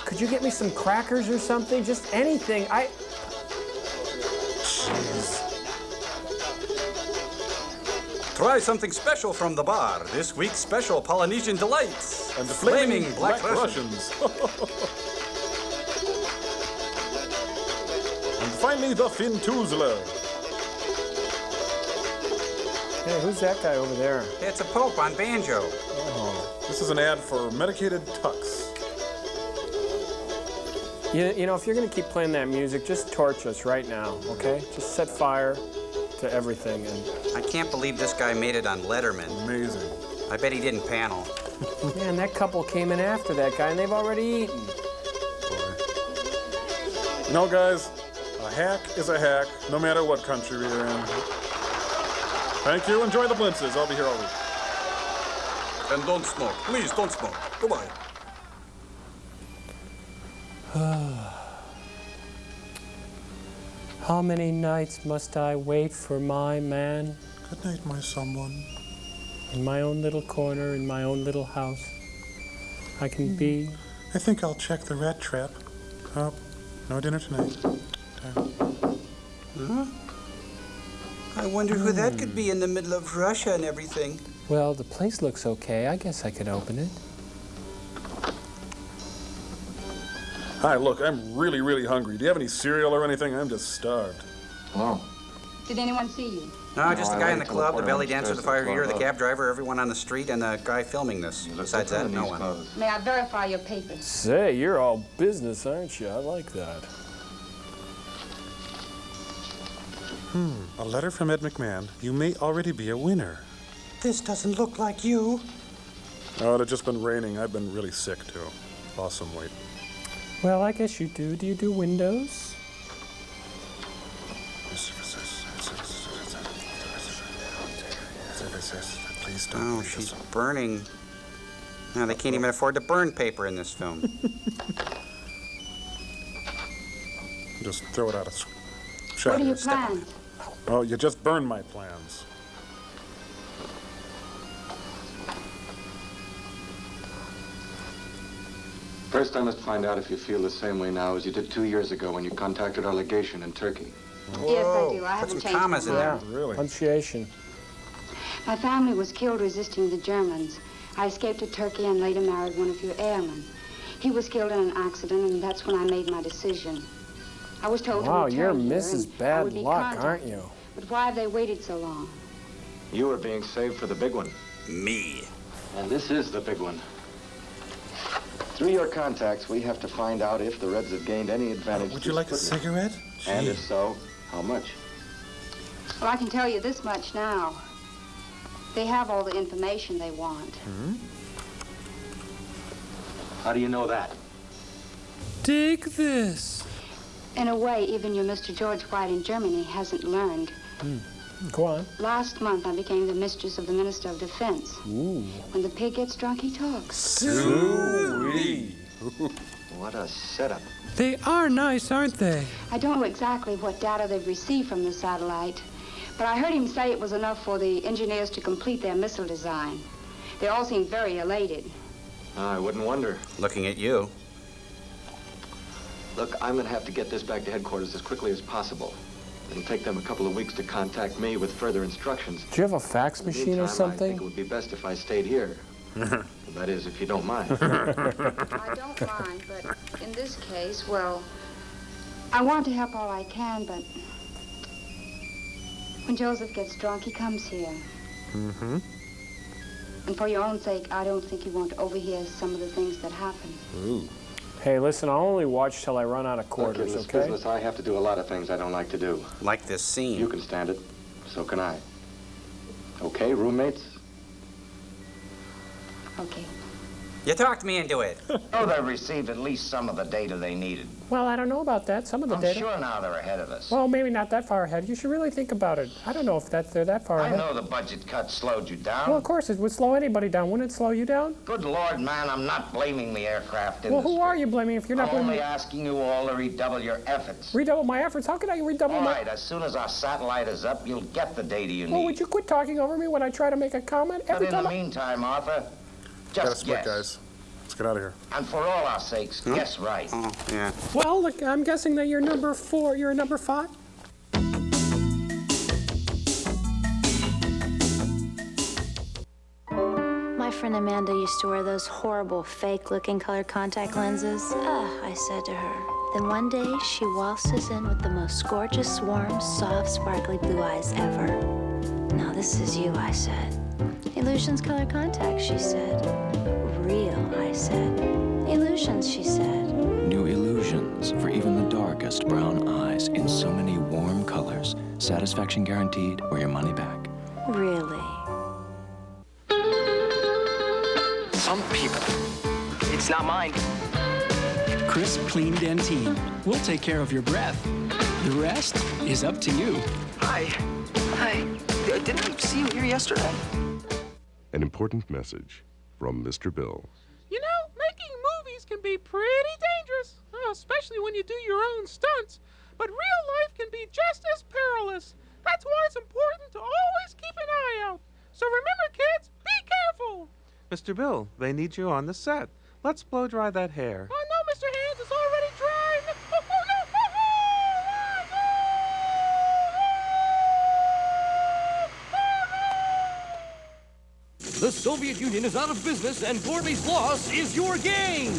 Could you get me some crackers or something? Just anything.
Jeez.
Try something special from the bar. This week's special Polynesian delights.
And the flaming Black Russians. And finally, the Fintuzler.
Hey, who's that guy over there?
It's a Pope on banjo.
Oh, this is an ad for medicated tux.
You know, if you're going to keep playing that music, just torch us right now, okay? Just set fire to everything. And
I can't believe this guy made it on Letterman.
Amazing.
I bet he didn't panel.
Man, that couple came in after that guy, and they've already eaten.
No, guys, a hack is a hack, no matter what country you're in. Thank you. Enjoy the blintzes. I'll be here all week.
And don't smoke. Please, don't smoke. Goodbye.
How many nights must I wait for my man?
Good night, my someone.
In my own little corner, in my own little house. I can be.
I think I'll check the rat trap. Oh, no dinner tonight.
Huh? I wonder who that could be in the middle of Russia and everything.
Well, the place looks okay. I guess I could open it.
Hi, look, I'm really, really hungry. Do you have any cereal or anything? I'm just starved.
Hello.
Did anyone see you?
No, just the
I
guy
like
in the
to
club, the
report
belly
on
dancer, the
stress
fire
that's
heater, the
brought
cab
up.
driver, everyone on the street, and the guy filming this. Besides that, no one.
May I verify your papers?
Say, you're all business, aren't you? I like that.
A letter from Ed McMahon. You may already be a winner.
This doesn't look like you.
Oh, it had just been raining. I've been really sick, too. Lost some weight.
Well, I guess you do. Do you do windows?
Please don't.
Oh, she's burning. No, they can't even afford to burn paper in this film.
Just throw it out of
What
shadow.
are your plans?
Oh, you just burned my plans.
First, I must find out if you feel the same way now as you did 2 years ago when you contacted our legation in Turkey.
Yes, I do. I
Put
haven't
some
changed
commas
my
in
mind.
there.
Really?
Punctuation.
My family was killed resisting the Germans. I escaped to Turkey and later married one of your airmen. He was killed in an accident, and that's when I made my decision. I was told
Wow,
to
you're
return here,
Mrs.
and I
Bad
would be
Luck,
contacted.
aren't you?
But why have they waited so long?
You were being saved for the big one.
Me.
And this is the big one. Through your contacts, we have to find out if the Reds have gained any advantage.
Would you like a cigarette?
And
Gee.
if so, how much?
Well, I can tell you this much now. They have all the information they want.
How do you know that?
Dig this.
In a way, even your Mr. George White in Germany hasn't learned.
Go on.
Last month, I became the mistress of the Minister of Defense.
Ooh.
When the pig gets drunk, he talks.
Sweet.
What a setup.
They are nice, aren't they?
I don't know exactly what data they've received from the satellite, but I heard him say it was enough for the engineers to complete their missile design. They all seemed very elated.
I wouldn't wonder.
Looking at you.
Look, I'm going to have to get this back to headquarters as quickly as possible. It'll take them a couple of weeks to contact me with further instructions.
Do you have a fax
In the
machine or
meantime, I think
something?
it would be best if I stayed here. That is, if you don't mind.
I don't mind, but in this case, well, I want to help all I can, but when Joseph gets drunk, he comes here.
Mm-hmm.
And for your own sake, I don't think you want to overhear some of the things that happen.
Ooh.
Hey, listen, I'll only watch till I run out of quarters,
Look, in this
okay?
business, I have to do a lot of things I don't like to do.
Like this scene.
You can stand it. So can I. Okay, roommates?
Okay.
You talked me into it.
Oh, they received at least some of the data they needed.
Well, I don't know about that. Some of the
I'm
data.
sure now they're ahead of us.
Well, maybe not that far ahead. You should really think about it. I don't know if they're that far
I
ahead.
know the budget cut slowed you down.
Well, of course, it would slow anybody down. Wouldn't it slow you down?
Good Lord, man, I'm not blaming the aircraft
Well,
industry.
who are you blaming if you're not
I'm only
blaming?
asking you all to redouble your efforts.
Redouble my efforts? How can I redouble
All
my...
right, as soon as our satellite is up, you'll get the data you
Well,
need.
would you quit talking over me when I try to make a comment?
But
Every
in
time
the meantime, Arthur,
Gotta
just
split,
guess.
guys. Let's get out of here.
And for all our sakes, guess right.
Yeah.
Well, look, I'm guessing that you're number 4. You're a number 5?
My friend Amanda used to wear those horrible, fake-looking colored contact lenses. I said to her. Then one day, she waltzes in with the most gorgeous, warm, soft, sparkly blue eyes ever. Now this is you, I said. Illusions colored contacts, she said. Real, I said. Illusions, she said.
New illusions for even the darkest brown eyes in so many warm colors. Satisfaction guaranteed or your money back.
Really?
Some people. It's not mine. Crisp, clean Dentine. We'll take care of your breath. The rest is up to you. Hi. Hi. Didn't I see you here yesterday?
An important message from Mr. Bill.
You know, making movies can be pretty dangerous, especially when you do your own stunts. But real life can be just as perilous. That's why it's important to always keep an eye out. So remember, kids, be careful.
Mr. Bill, they need you on the set. Let's blow dry that hair.
Oh, no, Mr. Hands, it's already dry. Oh, no.
The Soviet Union is out of business, and Gorby's loss is your gain.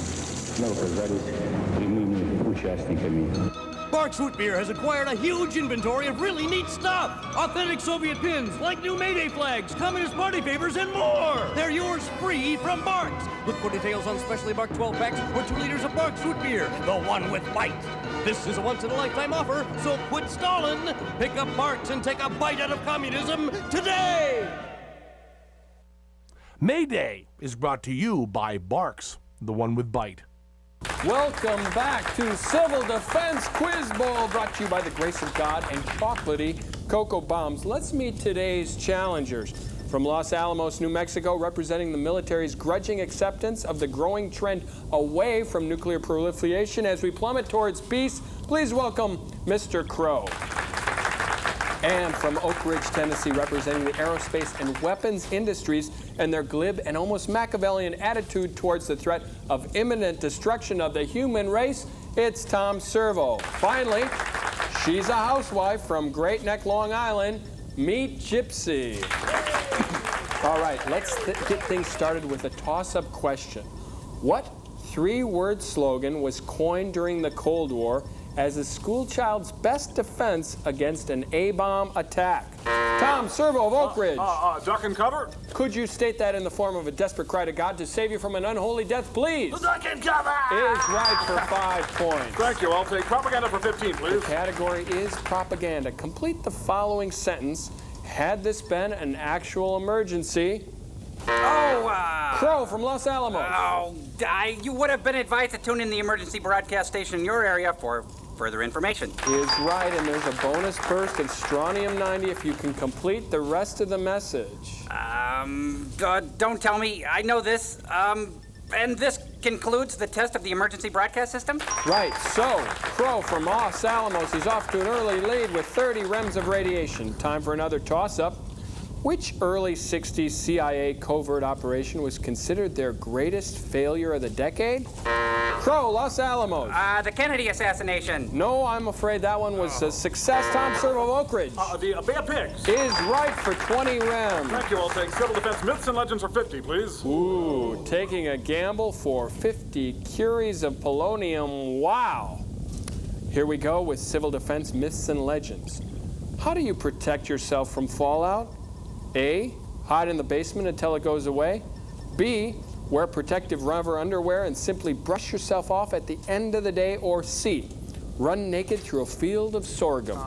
Barks Root Beer has acquired a huge inventory of really neat stuff. Authentic Soviet pins, like new Mayday flags, Communist Party favors, and more. They're yours free from Barks. Look for details on specially marked 12 packs or 2 liters of Barks Root Beer, the one with bite. This is a once-in-a-lifetime offer, so quit stalling. Pick up Barks and take a bite out of communism today.
Mayday is brought to you by Barks, the one with bite.
Welcome back to Civil Defense Quiz Bowl, brought to you by the grace of God and chocolatey Cocoa Bombs. Let's meet today's challengers. From Los Alamos, New Mexico, representing the military's grudging acceptance of the growing trend away from nuclear proliferation as we plummet towards peace, please welcome Mr. Crow. And from Oak Ridge, Tennessee, representing the aerospace and weapons industries and their glib and almost Machiavellian attitude towards the threat of imminent destruction of the human race, it's Tom Servo. Finally, she's a housewife from Great Neck, Long Island. Meet Gypsy. All right, let's get things started with a toss-up question. What 3-word slogan was coined during the Cold War as a schoolchild's best defense against an A-bomb attack? Tom Servo of Oak Ridge.
Duck and cover?
Could you state that in the form of a desperate cry to God to save you from an unholy death, please?
Duck and cover!
Is right for 5 points.
Thank you. I'll take propaganda for 15, please.
The category is propaganda. Complete the following sentence. Had this been an actual emergency... Crow from Los Alamos.
You would have been advised to tune in the emergency broadcast station in your area for further information.
Is right, and there's a bonus burst of strontium-90 if you can complete the rest of the message.
Don't tell me. I know this. And this concludes the test of the emergency broadcast system?
Right, so Crow from Los Alamos is off to an early lead with 30 rems of radiation. Time for another toss-up. Which early 60s CIA covert operation was considered their greatest failure of the decade? Crow, Los Alamos.
The Kennedy assassination.
No, I'm afraid that one was a success. Tom Servo of Oak Ridge.
The Bay of Pigs.
Is right for 20 rems.
Thank you. I'll take Civil Defense Myths and Legends for 50, please.
Ooh, taking a gamble for 50 curies of polonium. Wow. Here we go with Civil Defense Myths and Legends. How do you protect yourself from fallout? A, hide in the basement until it goes away. B, wear protective rubber underwear and simply brush yourself off at the end of the day? Or C, run naked through a field of sorghum?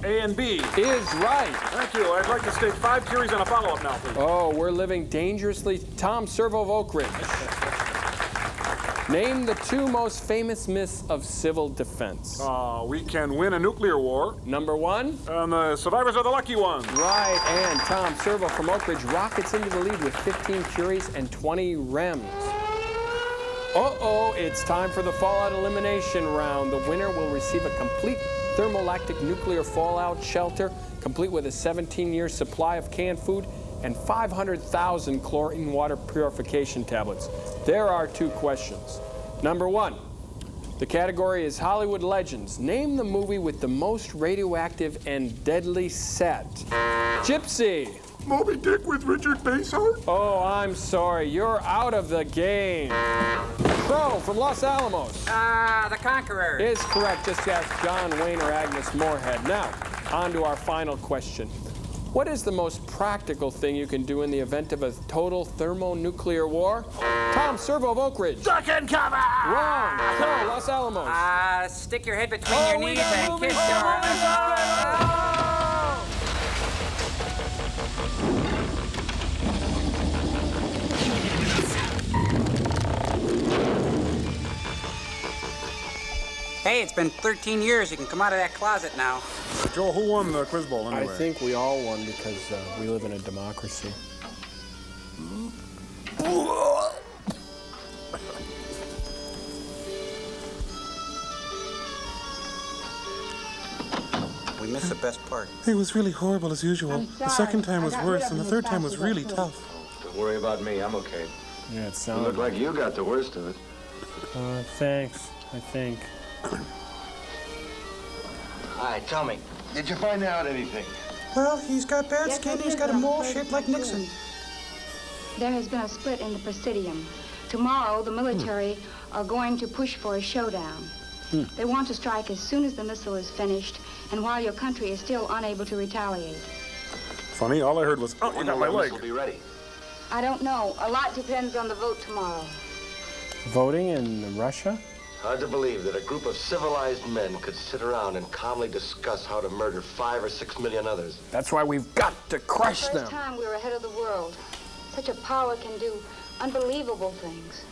A and B.
Is right.
Thank you. I'd like to state 5 queries and a follow-up now, please.
Oh, we're living dangerously. Tom Servo of Oak Ridge. Name the 2 most famous myths of civil defense.
We can win a nuclear war.
Number 1?
And the survivors are the lucky ones.
Right, and Tom Servo from Oak Ridge rockets into the lead with 15 curies and 20 rems. Uh-oh, it's time for the fallout elimination round. The winner will receive a complete thermolactic nuclear fallout shelter, complete with a 17-year supply of canned food and 500,000 chlorine water purification tablets. There are 2 questions. Number 1, the category is Hollywood Legends. Name the movie with the most radioactive and deadly set. Gypsy.
Moby Dick with Richard Basehart?
Oh, I'm sorry. You're out of the game. Crow from Los Alamos.
The Conqueror.
Is correct. Just ask John Wayne or Agnes Moorehead. Now, on to our final question. What is the most practical thing you can do in the event of a total thermonuclear war? Tom Servo of Oak Ridge.
Duck and cover!
Wrong. Crow, Los Alamos.
Stick your head between your knees and kiss Hey, it's been 13 years. You can come out of that closet now.
Joe, who won the quiz bowl anyway?
I think we all won because we live in a democracy.
We missed the best part.
It was really horrible as usual. The second time was worse, and the third time was really tough.
Don't worry about me. I'm okay.
Yeah, it
You
sounds
look like you got the worst of it.
Thanks, I think.
Hi, tell me. Did you find out anything?
Well, he's got bad skin. He's got a mole shaped like Nixon.
There has been a split in the Presidium. Tomorrow, the military are going to push for a showdown. They want to strike as soon as the missile is finished and while your country is still unable to retaliate.
Funny, all I heard was, oh, you got my leg.
Will be ready.
I don't know. A lot depends on the vote tomorrow.
Voting in Russia?
Hard to believe that a group of civilized men could sit around and calmly discuss how to murder 5 or 6 million others.
That's why we've got to crush
For the
them.
first time, we're ahead of the world. Such a power can do unbelievable things.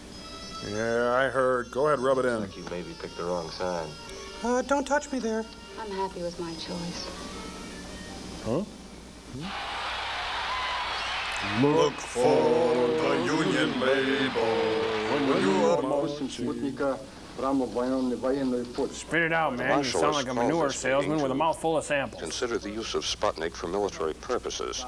Yeah, I heard. Go ahead, rub it in.
Like you maybe picked the wrong side.
Don't touch me there.
I'm happy with my choice.
Huh?
Look for the Union label when you are
Spit it out, man. You sound like a manure salesman with a mouthful of samples.
Consider the use of Sputnik for military purposes.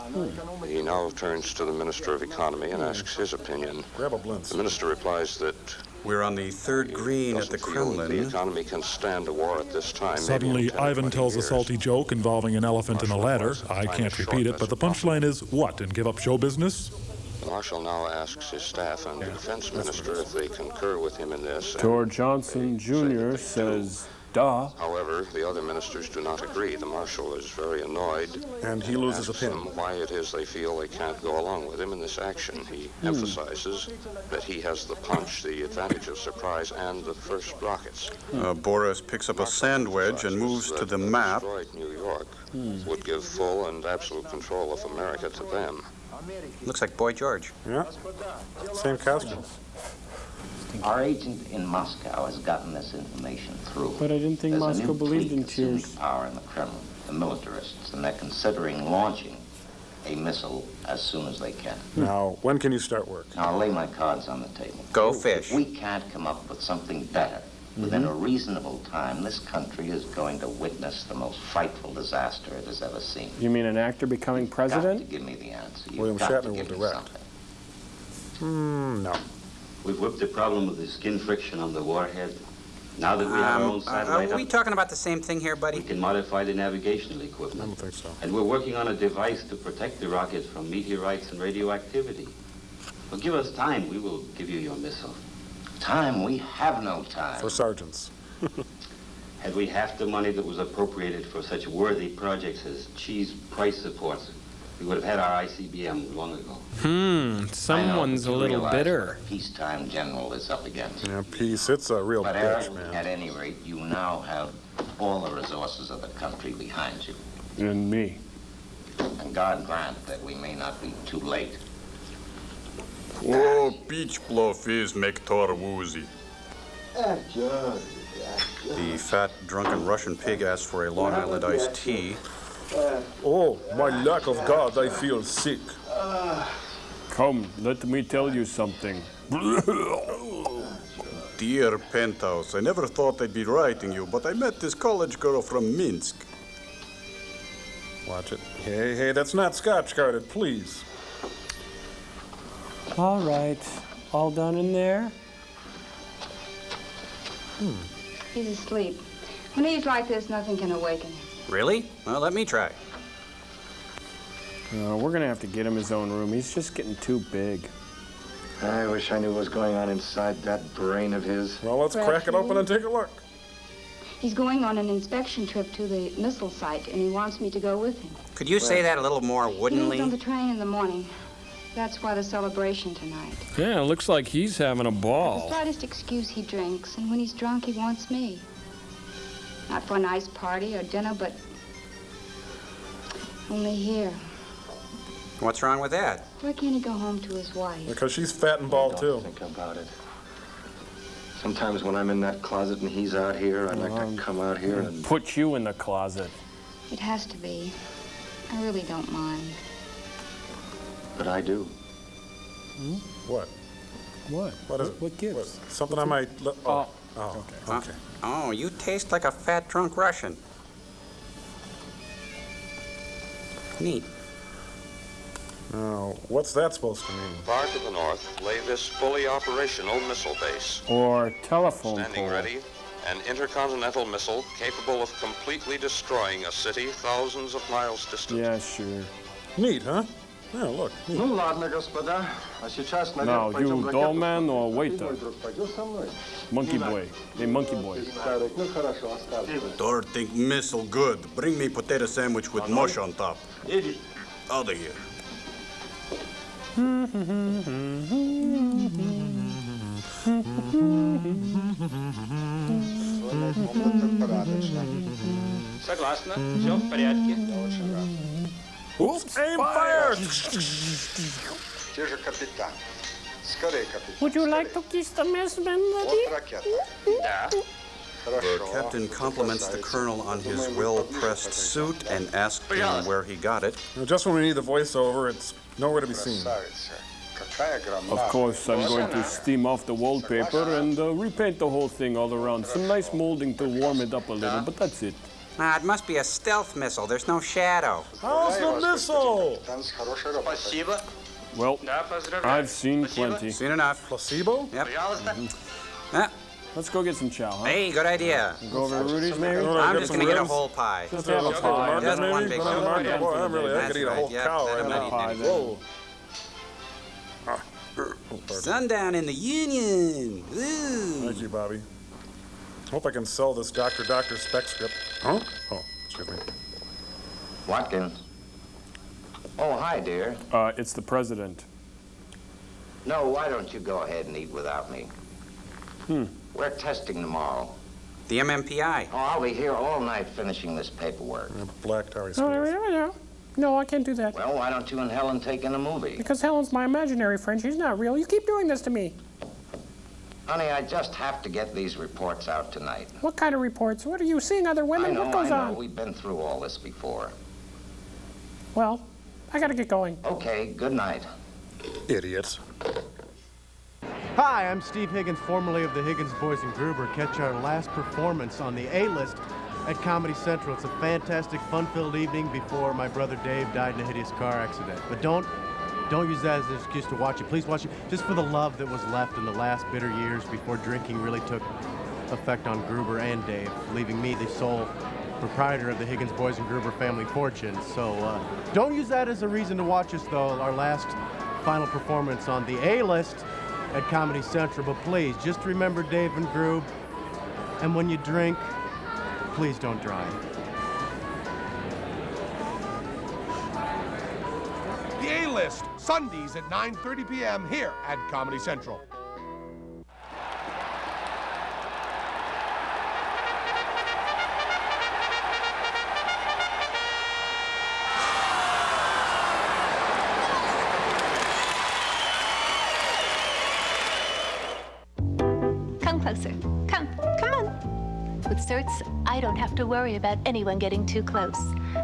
He now turns to the Minister of Economy and asks his opinion.
Grab a blintz.
The minister replies that
We're on the 3rd green at the
the
Kremlin.
economy can stand a war at this time.
Suddenly,
maybe in 10 or
Ivan
20
tells a
years.
salty joke involving an elephant and a ladder. I can't repeat it, but the punchline is what, and give up show business?
The marshal now asks his staff and the defense minister if they concur with him in this. and
George Johnson Jr. says, duh.
However, the other ministers do not agree. The marshal is very annoyed.
And he loses a
asks
pin.
them why it is they feel they can't go along with him in this action. He emphasizes that he has the punch, the advantage of surprise, and the first rockets.
Boris picks up a sand wedge and moves to the map.
Destroyed New York would give full and absolute control of America to them.
Looks like Boy George.
Yeah, same costume.
Our agent in Moscow has gotten this information through.
But I didn't think
There's a
Moscow
new
believed
clique
in
assuming
tears.
power in the Kremlin, the militarists, and they're considering launching a missile as soon as they can.
Now, when can you start work?
Now, I'll lay my cards on the table.
Go fish.
If we can't come up with something better within a reasonable time, this country is going to witness the most frightful disaster it has ever seen.
You mean an actor becoming
You've got to
president?
give me the answer. You've
William
got
Shatner
to
will
give me
direct.
something.
No.
We've whipped the problem with the skin friction on the warhead. Now that we have our own satellite
Are we
up,
talking about the same thing here,
we
buddy?
can modify the navigational
I
equipment.
don't think so.
And we're working on a device to protect the rockets from meteorites and radioactivity. Well, give us time. We will give you your missile.
Time? We have no time.
For sergeants.
Had we half the money that was appropriated for such worthy projects as cheese price supports, we would have had our ICBM long ago.
Someone's a little bitter.
Peacetime general is up against.
Yeah, peace, it's a real
But
bitch,
Eric,
man.
at any rate, you now have all the resources of the country behind you.
And me.
And God grant that we may not be too late.
Oh, peach bluff is make Tor woozy. The fat, drunken Russian pig asked for a Long Island iced tea.
Oh, my lack of God, I feel sick.
Come, let me tell you something.
Dear Penthouse, I never thought I'd be writing you, but I met this college girl from Minsk.
Watch it. Hey, that's not Scotch guarded, please.
All right. All done in there?
He's asleep. When he's like this, nothing can awaken him.
Really? Well, let me try.
We're going to have to get him his own room. He's just getting too big.
I wish I knew what was going on inside that brain of his.
Well, let's crack it open and take a look.
He's going on an inspection trip to the missile site, and he wants me to go with him.
Could you say that a little more
He leaves
woodenly?
on the train in the morning. That's why the celebration tonight.
Yeah, it looks like he's having a
The
ball.
slightest excuse he drinks, and when he's drunk, he wants me. Not for a nice party or dinner, but only here.
What's wrong with that?
Why can't he go home to his wife?
Because she's fat and bald, too.
Think about it. Sometimes when I'm in that closet and he's out here, I'd like to come out here and...
Put you in the closet.
It has to be. I really don't mind.
But I do.
What?
What?
What is it?
What gives?
Something I might... Okay.
Oh, you taste like a fat, drunk Russian. Neat.
Now, what's that supposed to mean?
Far to the north lay this fully operational missile base.
Or telephone
Standing
pole.
ready, an intercontinental missile capable of completely destroying a city thousands of miles distant.
Yeah, sure.
Neat, huh? Yeah, look. Neat.
Ну ладно, господа. А сейчас,
Now,
наверное,
you doorman or waiter?
Пойдешь со мной?
Monkey boy. Hey, monkey boy.
Ну хорошо, оставь.
Tor think missile good. Bring me potato sandwich with mush on top. Out of here.
Согласна. Все в порядке.
Oops, aim fire!
Где же капитан? Скорее, капитан.
Would you like to kiss the messman,
Вот ракета.
Да.
The captain compliments the colonel on his well-pressed suit and asks him where he got it.
Now, just when we need the voiceover, it's nowhere to be seen.
Of course, I'm going to steam off the wallpaper and repaint the whole thing all around. Some nice molding to warm it up a little, but that's it.
It must be a stealth missile. There's no shadow.
How's the missile?
Спасибо.
Well, I've seen plenty.
Seen enough.
Placebo?
Yep.
Let's go get some chow, huh?
Hey, good idea.
Go over to Rudy's, maybe?
I'm just going to get a whole pie.
Just have a pie.
Just one big
Boy, I could eat a whole cow right now. Whoa.
Sundown in the Union. Ooh.
Thank you, Bobby. Hope I can sell this Dr. spec script. Huh? Oh, excuse me.
Watkins. Oh, hi, dear.
It's the president.
No, why don't you go ahead and eat without me? We're testing tomorrow.
The MMPI.
Oh, I'll be here all night finishing this paperwork.
Black Tower
No, I can't do that.
Well, why don't you and Helen take in a movie?
Because Helen's my imaginary friend. She's not real. You keep doing this to me.
Honey, I just have to get these reports out tonight.
What kind of reports? What are you seeing other women? What goes on?
We've been through all this before.
Well, I gotta get going.
Okay, good night.
Idiots.
Hi, I'm Steve Higgins, formerly of the Higgins Boys and Gruber. Catch our last performance on the A-list at Comedy Central. It's a fantastic, fun-filled evening before my brother Dave died in a hideous car accident. But don't use that as an excuse to watch it. Please watch it just for the love that was left in the last bitter years before drinking really took effect on Gruber and Dave, leaving me the sole proprietor of the Higgins Boys and Gruber family fortune. So don't use that as a reason to watch us, though, our last final performance on the A-list at Comedy Central. But please, just remember Dave and Groob, and when you drink, please don't drive.
A-List, Sundays at 9:30 p.m. here at Comedy Central.
Come closer. Come on. With certs, I don't have to worry about anyone getting too close,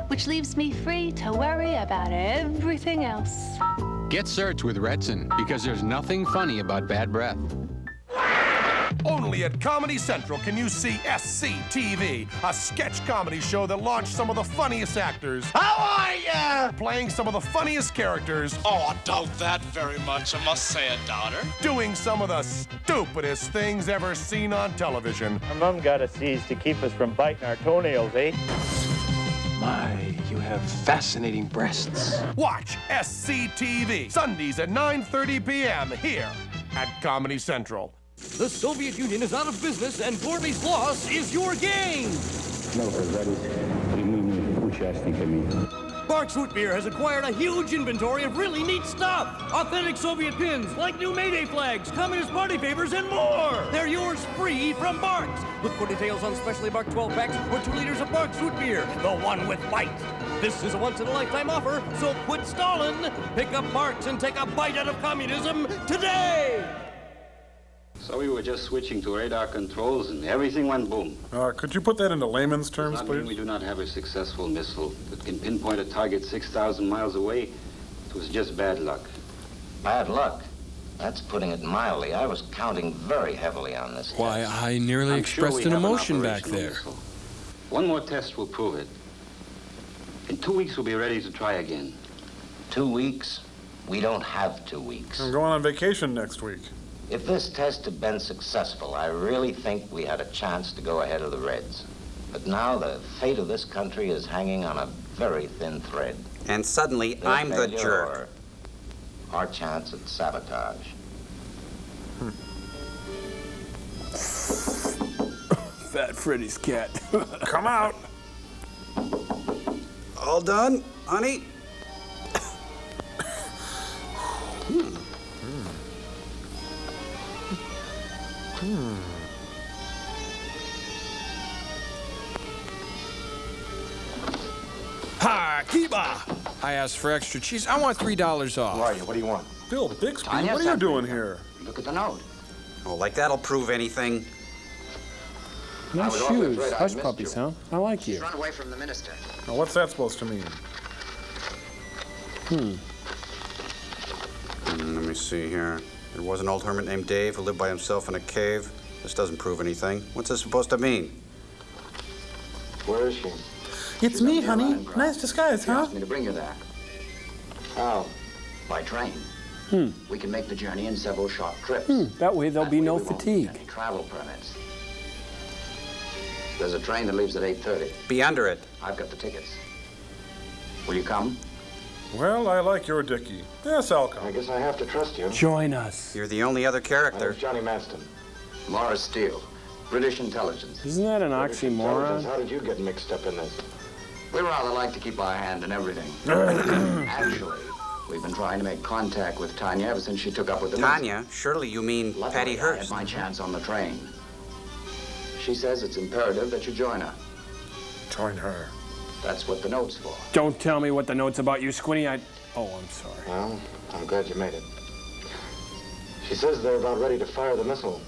which leaves me free to worry about everything else.
Get certs with Retsin, because there's nothing funny about bad breath.
Only at Comedy Central can you see SCTV, a sketch comedy show that launched some of the funniest actors. How are ya? Playing some of the funniest characters.
Oh, I doubt that very much, I must say it, daughter.
Doing some of the stupidest things ever seen on television.
Our mom got us these to keep us from biting our toenails, eh?
My, you have fascinating breasts.
Watch SCTV, Sundays at 9:30 p.m. here at Comedy Central.
The Soviet Union is out of business, and Gorby's loss is your gain.
No, that is
Barks Root Beer has acquired a huge inventory of really neat stuff. Authentic Soviet pins, like new Mayday flags, Communist Party favors, and more. They're yours free from Barks. Look for details on specially marked 12 packs or 2 liters of Barks Root Beer, the one with bite. This is a once-in-a-lifetime offer, so quit stalling. Pick up Barks and take a bite out of communism today.
So we were just switching to radar controls and everything went boom.
Could you put that into layman's terms,
Does that mean
please?
we do not have a successful missile that can pinpoint a target 6,000 miles away? It was just bad luck.
Bad luck? That's putting it mildly. I was counting very heavily on this.
Why, I nearly
I'm sure
expressed
we
an
have
emotion back
operational
there.
missile. One more test will prove it. In 2 weeks, we'll be ready to try again.
2 weeks? We don't have 2 weeks.
I'm going on vacation next week.
If this test had been successful, I really think we had a chance to go ahead of the Reds. But now the fate of this country is hanging on a very thin thread.
And suddenly, I'm the
Failure
jerk.
or our chance at sabotage.
Fat Freddy's cat.
Come out.
All done, honey?
Ha, Kiba! I asked for extra cheese. I want $3 off.
Who are you? What do you want?
Bill Bixby,
Tanya,
what are you
something.
doing here?
Look at the note.
Oh, like that'll prove anything.
Nice shoes. Hush puppies, huh? I like you.
Run away from the minister.
Now, what's that supposed to mean?
Let me see here. There was an old hermit named Dave who lived by himself in a cave. This doesn't prove anything. What's this supposed to mean?
Where is she?
It's me, honey. Nice disguise,
She
huh?
asked me to bring you there. How? By train. We can make the journey in several short trips.
That way there'll be no
We won't need
fatigue.
any travel permits. There's a train that leaves at 8:30.
Be under it.
I've got the tickets. Will you come?
Well, I like your Dickie. Yes, I'll come.
I guess I have to trust you.
Join us.
You're the only other character.
Johnny Maston. Morris Steele. British intelligence.
Isn't that an oxymoron?
How did you get mixed up in this? We rather like to keep our hand in everything. Actually, we've been trying to make contact with Tanya ever since she took up with the
Tanya? Surely you mean
Luckily,
Patty
I had
Hearst.
my chance on the train. She says it's imperative that you join her.
Join her.
That's what the note's for.
Don't tell me what the note's about, you squinty. Oh, I'm sorry.
Well, I'm glad you made it. She says they're about ready to fire the missile.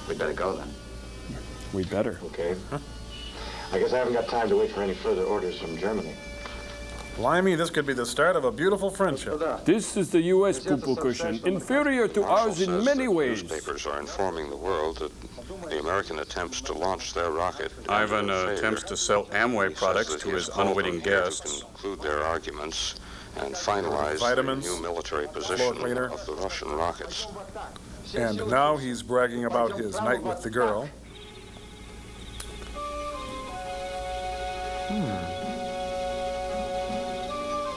We'd better go then.
We better.
Okay. I guess I haven't got time to wait for any further orders from Germany.
Blimey, this could be the start of a beautiful friendship.
This is the U.S. poo-poo cushion, inferior to ours in many ways.
Newspapers are informing the world that the American attempts to launch their rocket.
Ivan attempts to sell Amway products to his unwitting guests.
Conclude their arguments and finalize
Vitamins,
the new military
floor
position
cleaner.
of the Russian rockets.
And now he's bragging about his night with the girl.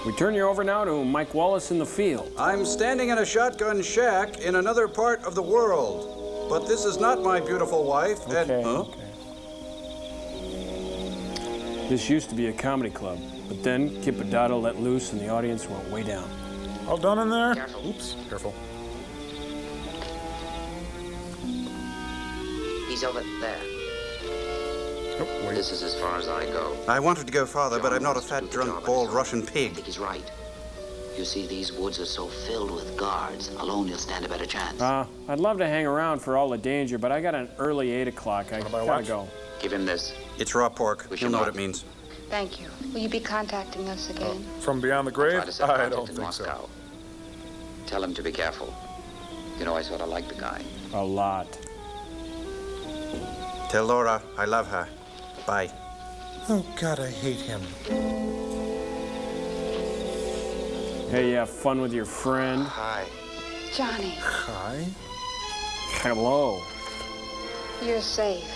We turn you over now to Mike Wallace in the field.
I'm standing in a shotgun shack in another part of the world. But this is not my beautiful wife.
Okay. This used to be a comedy club. But then Kippadata let loose and the audience went way down.
All done in there?
Careful.
Oops, careful.
He's over there.
Oh, wait.
This is as far as I go.
I wanted to go farther, but I'm not a fat, drunk, bald Russian
I
pig.
think he's right. You see, these woods are so filled with guards. Alone, you'll stand a better chance.
I'd love to hang around for all the danger, but I got an early 8 o'clock. I gotta go.
Give him this.
It's raw pork. You'll know what it means.
Thank you. Will you be contacting us again?
From beyond the grave?
Try to set
I
contact
don't
in
think
Moscow.
so.
Tell him to be careful. You know, I sort of like the guy.
A lot.
Tell Laura I love her. Bye.
Oh, God, I hate him.
Hey, you have fun with your friend?
Hi.
Johnny,
Hi?
Hello.
you're safe.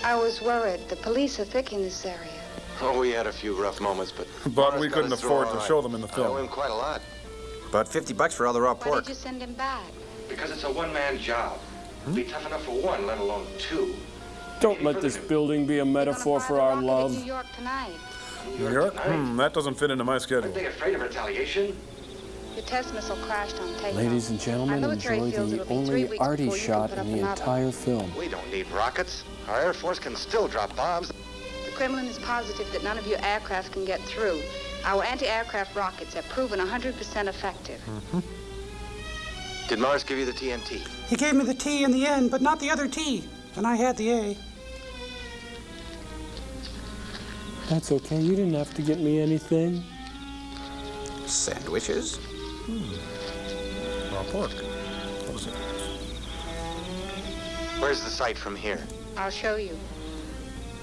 I was worried. The police are thick in this area.
Oh, we had a few rough moments, but...
But we couldn't afford to show them in the
I owe
film.
him quite a lot.
About $50 for all the raw
Why
pork.
did you send him back?
Because it's a one-man job. Be tough enough for one, let alone two.
Don't let this building be a metaphor for our
New
love.
York tonight.
New York? That doesn't fit into my schedule.
Aren't they afraid of retaliation?
Your test missile crashed on takeoff.
Ladies and gentlemen,
Our military
enjoy
feels
the
it'll be 3
only
weeks
arty
before you can
shot
put
in
up
the
another.
entire film.
We don't need rockets. Our Air Force can still drop bombs.
The Kremlin is positive that none of your aircraft can get through. Our anti-aircraft rockets have proven 100% effective.
Did Mars give you the TNT?
He gave me the T in the end, but not the other T. And I had the A.
That's okay. You didn't have to get me anything.
Sandwiches?
Raw pork. What is it?
Where's the site from here?
I'll show you.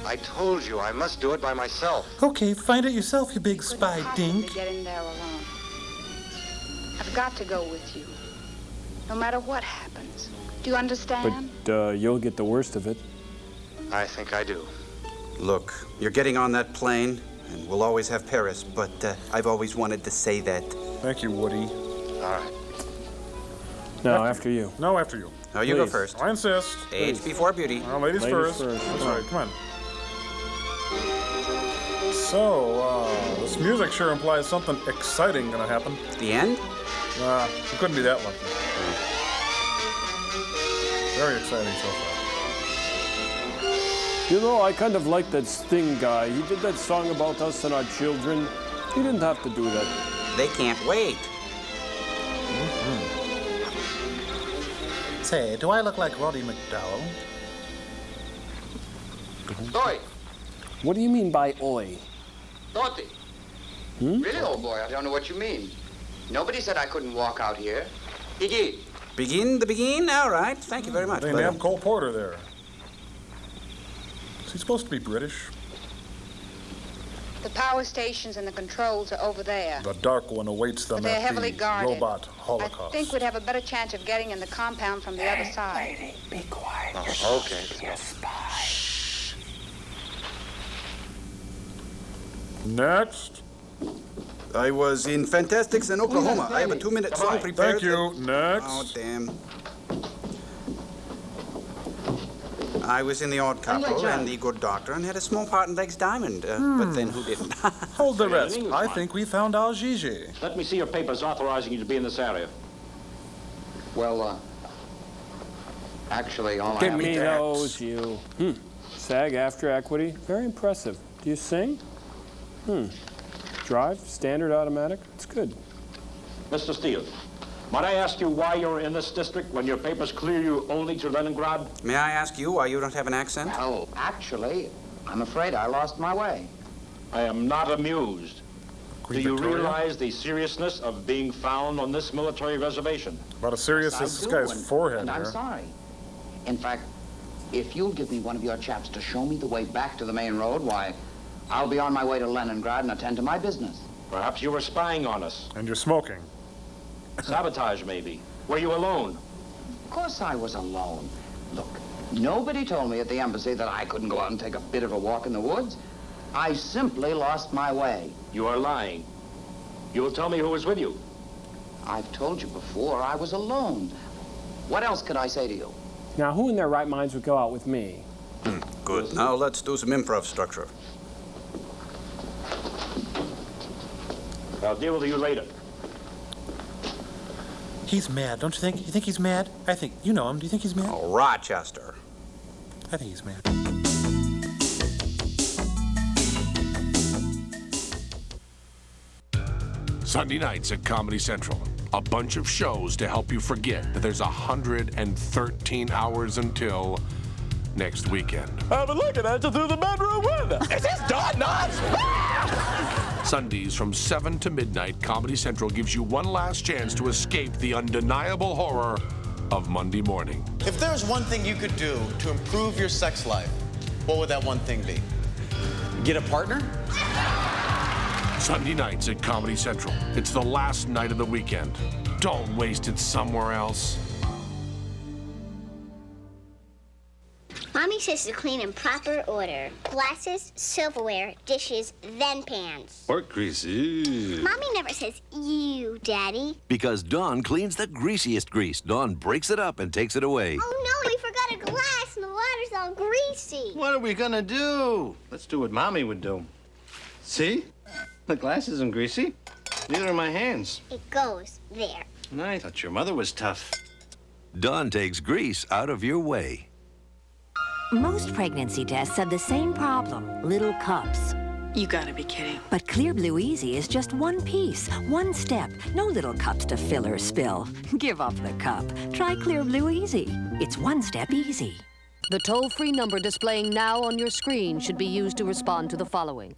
I told you I must do it by myself.
Okay, find it yourself, you big
Couldn't
spy
possibly
dink.
get in there alone. I've got to go with you, no matter what happens. Do you understand?
But you'll get the worst of it.
I think I do.
Look, you're getting on that plane, and we'll always have Paris, but I've always wanted to say that.
Thank you, Woody.
All right.
No, after you.
No, after you.
No, you go
Please.
first.
I insist.
Age before beauty.
Well, ladies first. That's right, come on. So, this music sure implies something exciting gonna happen.
The end?
We couldn't be that lucky. Very exciting so far.
You know, I kind of like that Sting guy. He did that song about us and our children. He didn't have to do that.
They can't wait.
Say, do I look like Roddy McDowell?
Oi,
What do you mean by oi?
Dorothy. Really, old boy, I don't know what you mean. Nobody said I couldn't walk out here. He did.
Begin the begin? All right. Thank you very much.
They nabbed Cole Porter there. Is he supposed to be British?
The power stations and the controls are over there.
The Dark One awaits them
But they're
at
heavily
the
guarded.
robot
I
holocaust.
think we'd have a better chance of getting in the compound from the other side.
Okay.
Next.
I was in Fantastics in Oklahoma. I have a 2-minute song prepared.
Thank you. Next.
Oh, damn. I was in The Odd Couple and The Good Doctor and had a small part in Legs Diamond. But then who didn't?
Hold the rest. I think we found our Gigi.
Let me see your papers authorizing you to be in this area.
Well, actually, all I
Give
have
me
to
those, you. SAG after equity. Very impressive. Do you sing? Drive, standard automatic. It's good.
Mr. Steele, might I ask you why you're in this district when your papers clear you only to Leningrad?
May I ask you why you don't have an accent?
Well, actually, I'm afraid I lost my way.
I am not amused.
Queen
Do you
Victoria?
realize the seriousness of being found on this military reservation?
About as serious
I
as this
do,
guy's
and-
forehead
and I'm
here.
sorry. In fact, if you'll give me one of your chaps to show me the way back to the main road, why, I'll be on my way to Leningrad and attend to my business.
Perhaps you were spying on us.
And you're smoking.
Sabotage, maybe. Were you alone?
Of course I was alone. Look, nobody told me at the embassy that I couldn't go out and take a bit of a walk in the woods. I simply lost my way.
You are lying. You will tell me who was with you.
I've told you before, I was alone. What else could I say to you?
Now, who in their right minds would go out with me?
Good. Now let's do some improv structure.
I'll deal with you later.
He's mad, don't you think? You think he's mad? I think. You know him. Do you think he's mad?
Oh, Rochester.
I think he's mad.
Sunday nights at Comedy Central. A bunch of shows to help you forget that there's 113 hours until next weekend.
I've been looking at you through the bedroom window. Is this Don Knotts?
Sundays from 7 to midnight, Comedy Central gives you one last chance to escape the undeniable horror of Monday morning.
If there's one thing you could do to improve your sex life, what would that one thing be? Get a partner?
Sunday nights at Comedy Central. It's the last night of the weekend. Don't waste it somewhere else.
Mommy says to clean in proper order. Glasses, silverware, dishes, then pans.
Or greasy.
Mommy never says you, Daddy.
Because Dawn cleans the greasiest grease. Dawn breaks it up and takes it away.
Oh, no, we forgot a glass and the water's all greasy.
What are we gonna do? Let's do what Mommy would do. See? The glass isn't greasy. Neither are my hands.
It goes there.
And I thought your mother was tough.
Dawn takes grease out of your way.
Most pregnancy tests have the same problem, little cups.
You gotta be kidding.
But Clear Blue Easy is just one piece, one step. No little cups to fill or spill. Give up the cup. Try Clear Blue Easy. It's one step easy.
The toll-free number displaying now on your screen should be used to respond to the following.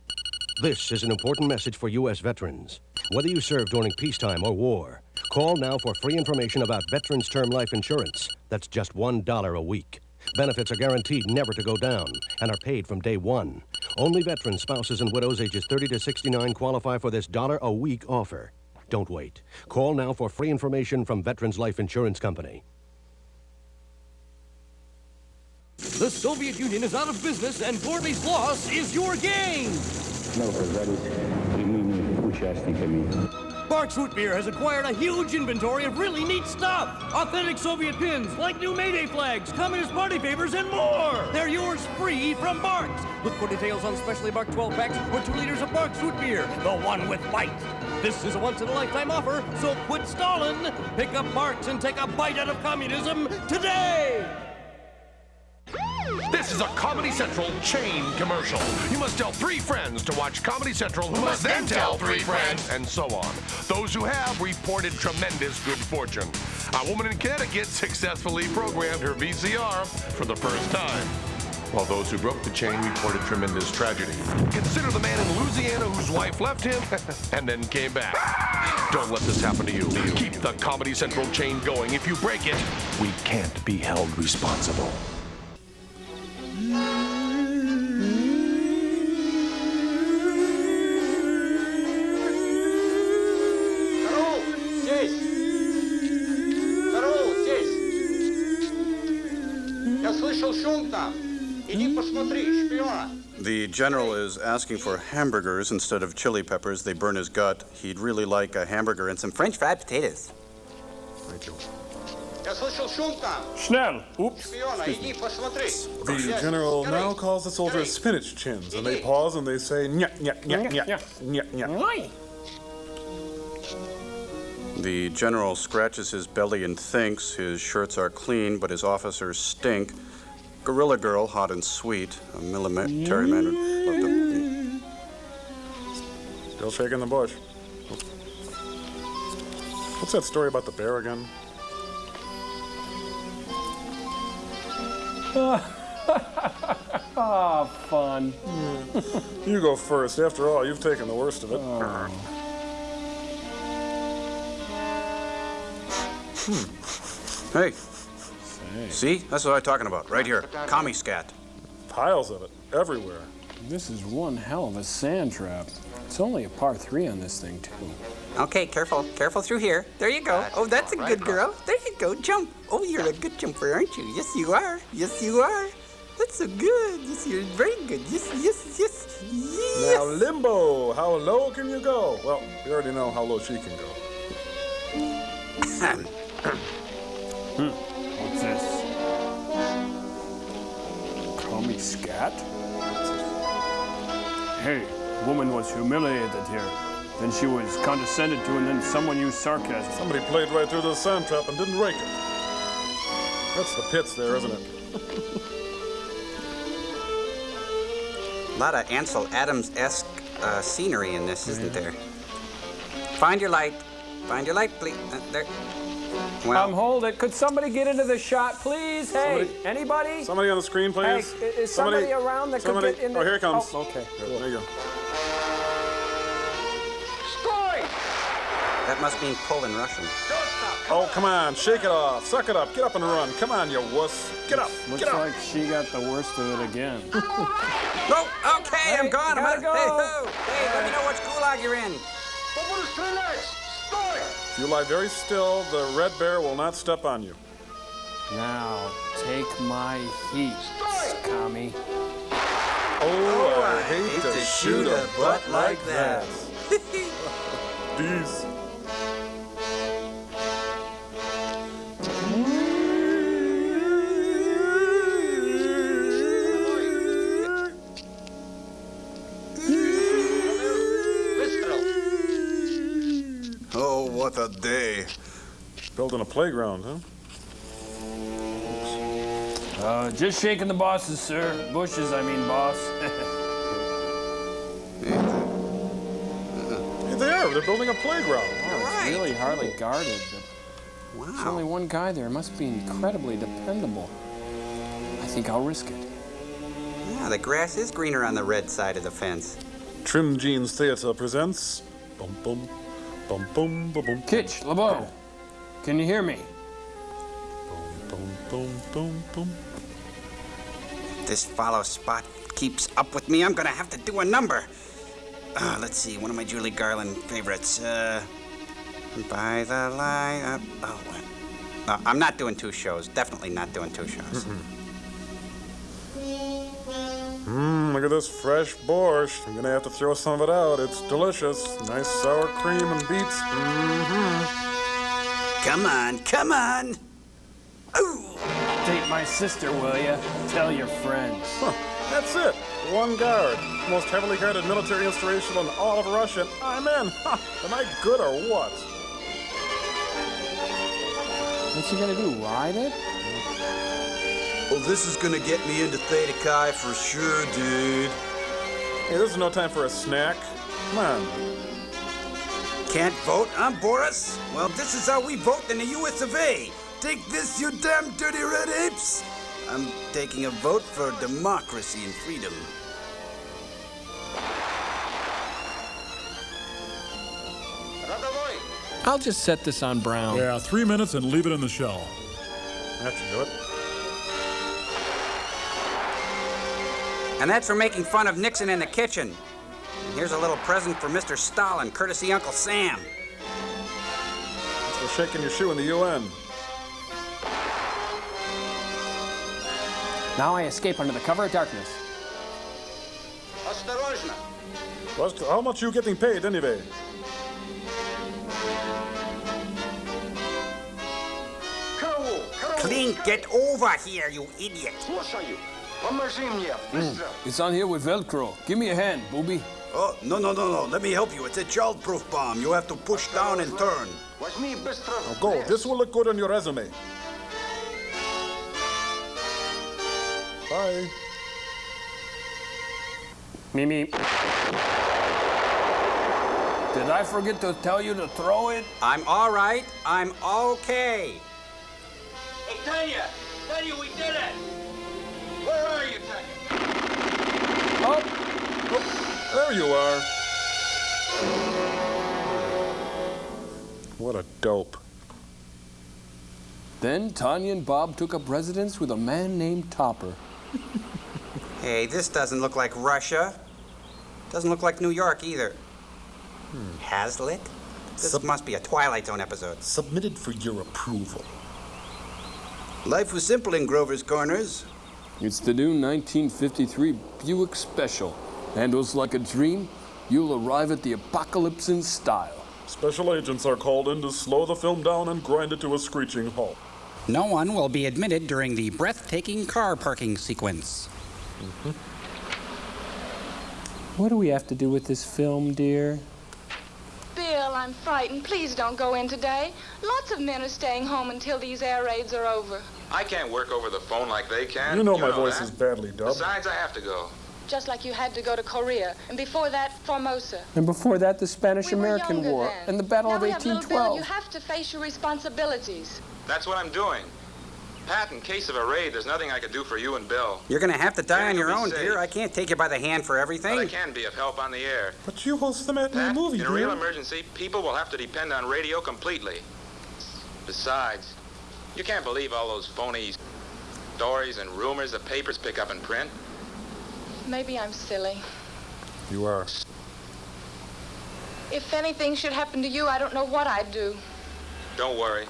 This is an important message for U.S. veterans. Whether you served during peacetime or war, call now for free information about Veterans Term Life Insurance. That's just $1 a week. Benefits are guaranteed never to go down and are paid from day one. Only veterans, spouses, and widows ages 30 to 69 qualify for this $1-a-week offer. Don't wait. Call now for free information from Veterans Life Insurance Company.
The Soviet Union is out of business, and Gorby's loss is your gain. Barks Root Beer has acquired a huge inventory of really neat stuff. Authentic Soviet pins, like new Mayday flags, Communist Party favors, and more. They're yours free from Barks. Look for details on specially marked 12 packs or 2 liters of Barks Root Beer, the one with bite. This is a once-in-a-lifetime offer, so quit stalling. Pick up Barks and take a bite out of communism today.
This is a Comedy Central chain commercial. You must tell 3 friends to watch Comedy Central, who must then tell 3 friends, and so on. Those who have reported tremendous good fortune. A woman in Connecticut successfully programmed her VCR for the first time, while those who broke the chain reported tremendous tragedy. Consider the man in Louisiana whose wife left him and then came back. Don't let this happen to you. Keep the Comedy Central chain going. If you break it, we can't be held responsible.
The general is asking for hamburgers instead of chili peppers. They burn his gut. He'd really like a hamburger and some French fried potatoes.
Thank you.
Schnell. Oops.
The general now calls the soldiers spinach chins, and they pause and they say, nya, nya, nya, nya, nya, nya.
The general scratches his belly and thinks. His shirts are clean, but his officers stink. Gorilla Girl, hot and sweet. A military man would love to...
Still shaking the bush. What's that story about the bear again?
Ah, fun.
You go first. After all, you've taken the worst of it.
Hey. See? That's what I'm talking about. Right here. Commie scat.
Piles of it. Everywhere.
This is one hell of a sand trap. It's only a par 3 on this thing, too.
Okay, careful. Careful through here. There you go. Oh, that's a good girl. There you go. Jump. Oh, you're a good jumper, aren't you? Yes, you are. Yes, you are. That's so good. Yes, you're very good. Yes, yes, yes, yes.
Now, Limbo, how low can you go? Well, we already know how low she can go.
What's this? Commie scat? Hey, woman was humiliated here. Then she was condescended to, and then someone used sarcasm.
Somebody played right through the sand trap and didn't rake it. That's the pits there, isn't it?
A lot of Ansel Adams-esque scenery in this, isn't there? Find your light. Find your light, please. There. Well,
Hold it. Could somebody get into the shot, please? Hey, anybody?
Somebody on the screen, please.
Hey, is somebody around that could get in?
Oh, here it comes.
Oh, okay.
There you go.
that must mean pull in Russian.
Oh, come on. Shake it off. Suck it up. Get up and run. Come on, you wuss. Get up.
Looks
Get up.
like she got the worst of it again.
Oh, okay, I'm gone.
Gotta go.
Hey, let me know which gulag you're in.
If you lie very still, the red bear will not step on you.
Now, take my heat, commie.
Oh, I hate to shoot a butt like that. These.
Oh, what a day.
Building a playground, huh?
Just shaking the bosses, sir. Bushes, I mean, boss.
Here they are. They're building a playground.
Oh, it's really hardly guarded, but there's only one guy there. It must be incredibly dependable. I think I'll risk it.
Yeah, the grass is greener on the red side of the fence.
Trim Jeans Theater presents Bum Bum Bum Bum Bum Bum.
Kitch, LeBeau, can you hear me?
Bum Bum Bum Bum.
If this follow spot keeps up with me, I'm gonna have to do a number. Let's see, one of my Julie Garland favorites. By the light. I'm not doing two shows. Definitely not doing two shows.
Look at this fresh borscht. I'm gonna have to throw some of it out. It's delicious. Nice sour cream and beets.
Come on, come on. Ooh.
Date my sister, will ya? Tell your friends.
That's it. One guard. Most heavily guarded military installation in all of Russia. And I'm in. Am I good or what?
What's he gonna do, ride it?
Oh, this is gonna get me into Theta Chi for sure, dude.
Hey, this is no time for a snack. Come on.
Can't vote, huh, Boris? Well, this is how we vote in the US of A. Take this, you damn dirty red apes. I'm taking a vote for democracy and freedom.
I'll just set this on brown.
Yeah, 3 minutes and leave it in the shell.
That should do it.
And that's for making fun of Nixon in the kitchen. And here's a little present for Mr. Stalin, courtesy Uncle Sam.
That's for shaking your shoe in the UN.
Now I escape under the cover of darkness.
How much you getting paid anyway?
Clean, get over here, you idiot.
It's on here with Velcro. Give me a hand, booby.
Oh, no. Let me help you. It's a child-proof bomb. You have to push down and turn.
Now go. This will look good on your resume. Bye.
Mimi. Did I forget to tell you to throw it?
I'm all right. I'm okay.
Hey, Tanya, we did it! Where are you, Tanya?
Oh, there you are. What a dope.
Then Tanya and Bob took up residence with a man named Topper.
Hey, this doesn't look like Russia. Doesn't look like New York either. Hazlitt? This must be a Twilight Zone episode.
Submitted for your approval.
Life was simple in Grover's Corners.
It's the new 1953 Buick Special. Handles like a dream. You'll arrive at the apocalypse in style.
Special agents are called in to slow the film down and grind it to a screeching halt.
No one will be admitted during the breathtaking car parking sequence.
What do we have to do with this film, dear?
I'm frightened. Please don't go in today. Lots of men are staying home until these air raids are over.
I can't work over the phone like they can.
You know my voice is badly dubbed.
Besides, I have to go.
Just like you had to go to Korea, and before that, Formosa.
And before that, the Spanish-American War
then.
and the Battle
now
of
we have little Bill,
1812.
you have to face your responsibilities.
That's what I'm doing. Pat, in case of a raid, there's nothing I can do for you and Bill.
You're gonna have to die on
You'll
your
be
own,
safe.
dear. I can't take you by the hand for everything.
But I can be of help on the air.
But you host the matinee
Pat,
movie,
in a
dear.
real emergency, people will have to depend on radio completely. Besides, you can't believe all those phony stories and rumors the papers pick up and print.
Maybe I'm silly.
You are.
If anything should happen to you, I don't know what I'd do.
Don't worry.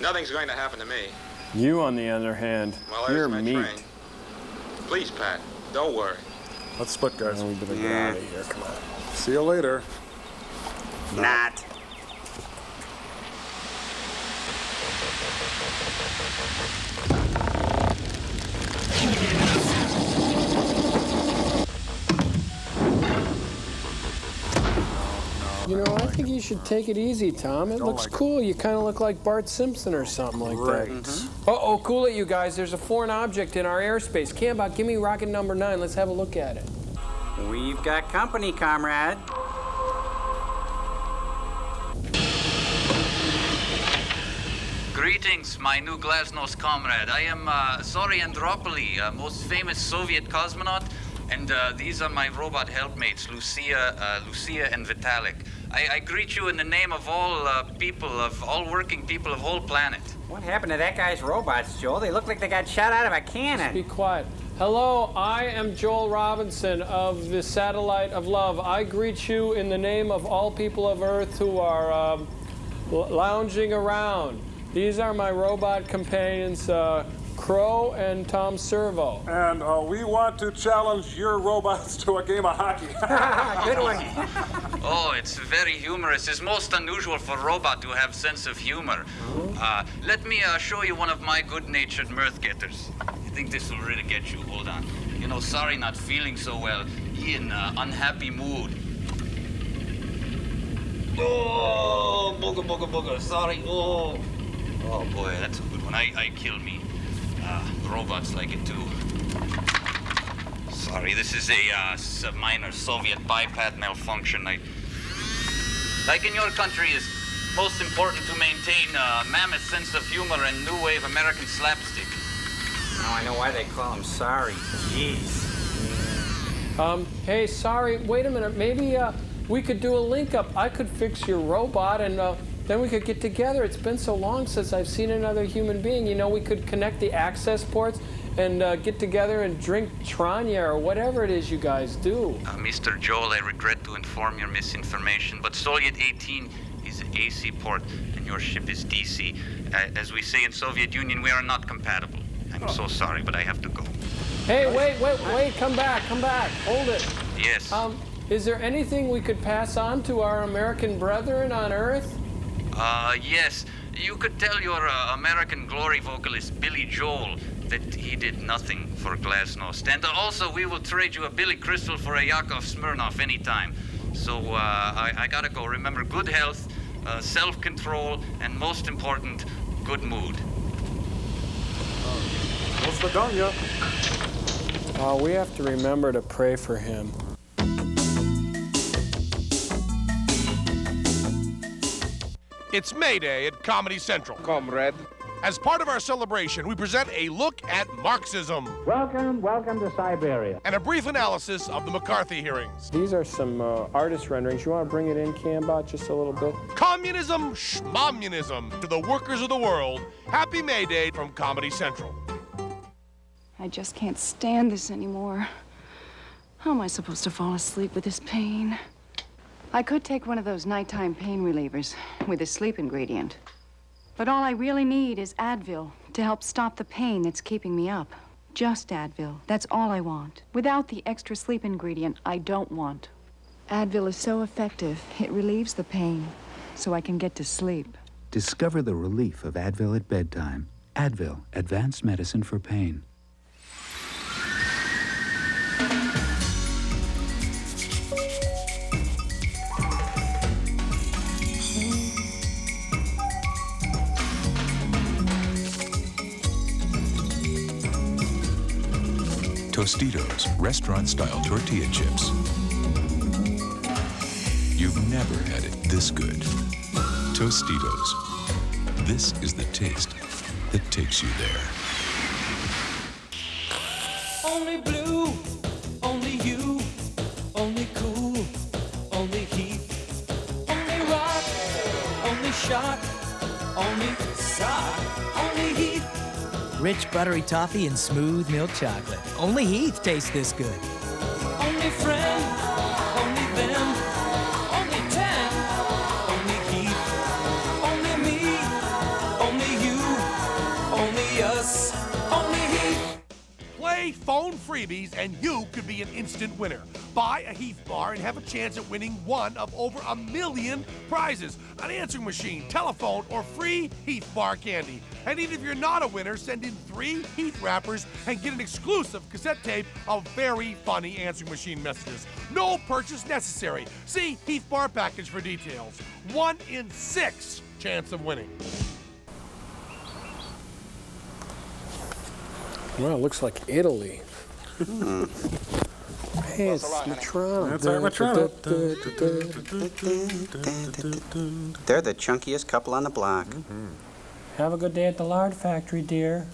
Nothing's going to happen to me.
You, on the other hand,
Well,
you're
there's my
meat.
train. Please, Pat, don't worry.
Let's split, guys.
We better get out of here. Come on.
See you later.
Not.
You know, I think you should take it easy, Tom. It looks cool. You kind of look like Bart Simpson or something like that. Uh-oh, cool it, you guys. There's a foreign object in our airspace. Cambot, give me rocket number 9. Let's have a look at it.
We've got company, comrade.
Greetings, my new Glasnost comrade. I am Zori Andropoli, most famous Soviet cosmonaut, and these are my robot helpmates, Lucia and Vitalik. I greet you in the name of all all working people of whole planet.
What happened to that guy's robots, Joel? They look like they got shot out of a cannon.
Be quiet. Hello, I am Joel Robinson of the Satellite of Love. I greet you in the name of all people of Earth who are lounging around. These are my robot companions, Crow and Tom Servo.
And we want to challenge your robots to a game of hockey.
Good one.
Oh, it's very humorous. It's most unusual for a robot to have sense of humor. Let me show you one of my good-natured mirth getters. I think this will really get you. Hold on. You know, sorry, not feeling so well. In unhappy mood. Oh, booga, booga, booga. Sorry. Oh boy, that's a good one. I kill me. Robots like it too. Sorry, this is a minor Soviet biped malfunction. Like in your country, it's most important to maintain a mammoth sense of humor and new wave American slapstick.
Now I know why they call him Sorry. Jeez.
Hey, Sorry, wait a minute. Maybe we could do a link up. I could fix your robot and then we could get together. It's been so long since I've seen another human being. You know, we could connect the access ports and get together and drink Tranya or whatever it is you guys do.
Mr. Joel, I regret to inform your misinformation, but Soviet 18 is an AC port and your ship is DC. As we say in Soviet Union, we are not compatible. I'm so sorry, but I have to go.
Hey, wait, come back. Hold it.
Yes.
Is there anything we could pass on to our American brethren on Earth?
Yes. You could tell your American glory vocalist, Billy Joel, that he did nothing for Glasnost. And also, we will trade you a Billy Crystal for a Yakov Smirnoff anytime. So, I gotta go. Remember, good health, self-control, and most important, good mood.
What's the done, yeah?
We have to remember to pray for him.
It's May Day at Comedy Central.
Comrade.
As part of our celebration, we present a look at Marxism
Welcome to Siberia.
and a brief analysis of the McCarthy hearings.
These are some artist renderings. You want to bring it in, Cambot, just a little bit?
Communism, schmommunism. To the workers of the world, happy May Day from Comedy Central.
I just can't stand this anymore. How am I supposed to fall asleep with this pain?
I could take one of those nighttime pain relievers with a sleep ingredient. But all I really need is Advil to help stop the pain that's keeping me up. Just Advil. That's all I want. Without the extra sleep ingredient, I don't want. Advil is so effective, it relieves the pain, so I can get to sleep.
Discover the relief of Advil at bedtime. Advil, advanced medicine for pain.
Tostitos, restaurant-style tortilla chips. You've never had it this good. Tostitos. This is the taste that takes you there.
Only blue, only you, only cool, only heat, only rock, only shock, only sock, only heat.
Rich buttery toffee and smooth milk chocolate. Only Heath tastes this good.
Only friend, only them, only 10, only Heath, only me, only you, only us, only Heath.
Play phone freebies and you could be an instant winner. Buy a Heath bar and have a chance at winning one of over 1 million prizes. An answering machine, telephone, or free Heath bar candy. And even if you're not a winner, send in 3 Heath wrappers and get an exclusive cassette tape of very funny answering machine messages. No purchase necessary. See Heath bar package for details. 1 in 6 chance of winning.
Well, it looks like Italy. Hey, it's Matrona.
That's our Matrona.
They're the chunkiest couple on the block.
Have a good day at the lard factory, dear.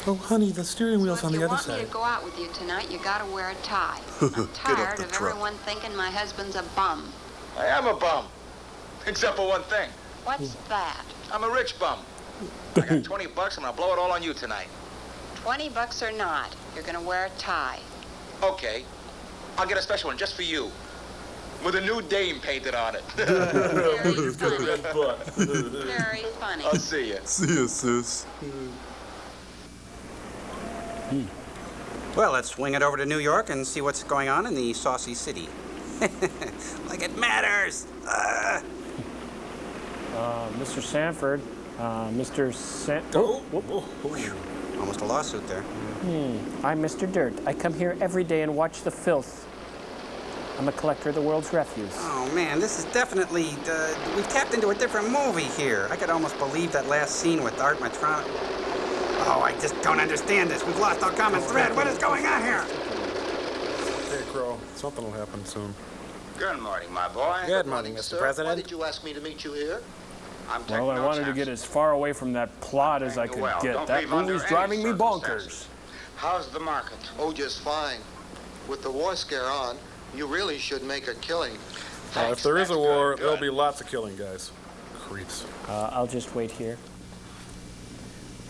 Oh, honey, the steering wheel's on the other
If you want me
side.
to go out with you tonight, you gotta wear a tie. I'm tired of everyone thinking my husband's a bum.
I am a bum. Except for one thing.
What's that?
I'm a rich bum. I got $20. I'm gonna blow it all on you tonight.
$20 or not, you're gonna wear a tie.
Okay. I'll get a special one just for you. With a new dame painted on it.
Very funny.
I'll see you.
See you, sis.
Well, let's swing it over to New York and see what's going on in the saucy city. Like it matters.
Mr. Sanford, Mr.
Almost a lawsuit there.
I'm Mr. Dirt. I come here every day and watch the filth. I'm a collector of the world's refuse.
Oh, man, this is definitely, we've tapped into a different movie here. I could almost believe that last scene with Art Matrona. Oh, I just don't understand this. We've lost our common thread. What is going on here?
Hey, Crow, something will happen soon.
Good morning, my boy.
Good morning, Mr. President.
Why did you ask me to meet you here?
I'm
Well, I wanted to get as far away from that plot as I could get. That movie's driving me bonkers.
How's the market? Oh, just fine. With the war scare on, you really should make a killing.
If there is a war, there'll be lots of killing, guys. Creeps.
I'll just wait here.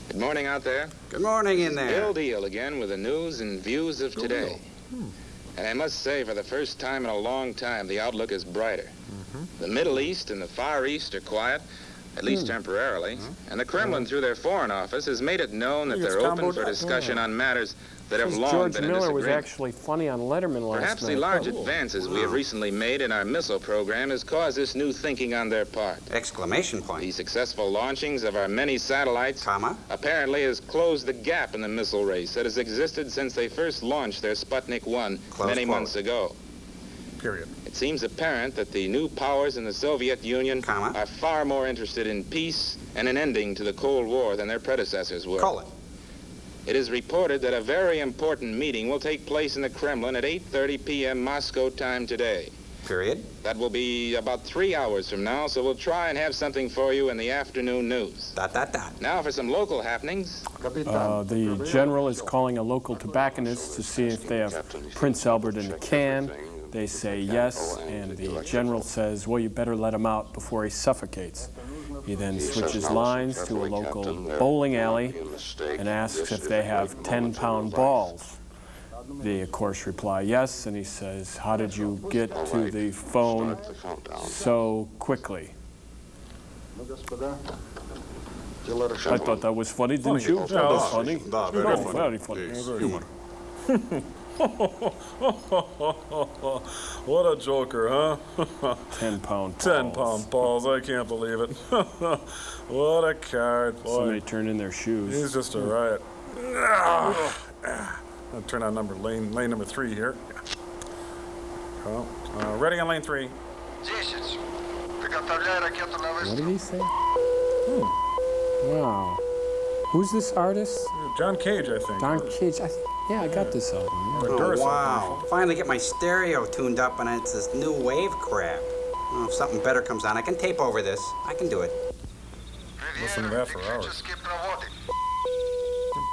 Good morning out there.
Good morning in there.
Bill Deal again with the news and views of today. And I must say, for the first time in a long time, the outlook is brighter. The Middle East and the Far East are quiet, at least temporarily. And the Kremlin, through their foreign office, has made it known that they're open for discussion on matters that have long
George
been in
Miller was
disagreement.
actually funny on Letterman last
Perhaps
night.
the large advances we have recently made in our missile program has caused this new thinking on their part.
Exclamation point.
The successful launchings of our many satellites apparently has closed the gap in the missile race that has existed since they first launched their Sputnik 1 many months ago.
Period.
It seems apparent that the new powers in the Soviet Union are far more interested in peace and an ending to the Cold War than their predecessors were.
Call it.
It is reported that a very important meeting will take place in the Kremlin at 8:30 p.m. Moscow time today.
Period.
That will be about 3 hours from now, so we'll try and have something for you in the afternoon news. Now for some local happenings.
The general is calling a local tobacconist to see if they have Prince Albert in a can. They say yes, and the general says, well, you better let him out before he suffocates. He then switches lines to a local bowling alley and asks if they have 10-pound balls. They, of course, reply yes, and he says, how did you get to the phone so quickly? I thought that was funny, didn't you? That was funny. Very funny.
What a joker, huh?
10-pound balls.
10-pound balls. I can't believe it. What a card, boy.
Somebody turned in their shoes.
He's just a riot. I'll turn on lane number 3 here. Oh, ready on lane 3.
What did he say? Wow. Who's this artist?
John Cage, I think.
John Cage. Yeah, I got this album.
Oh, wow. Finally get my stereo tuned up, and it's this new wave crap. Oh, if something better comes on, I can tape over this. I can do it.
Listen to that for hours.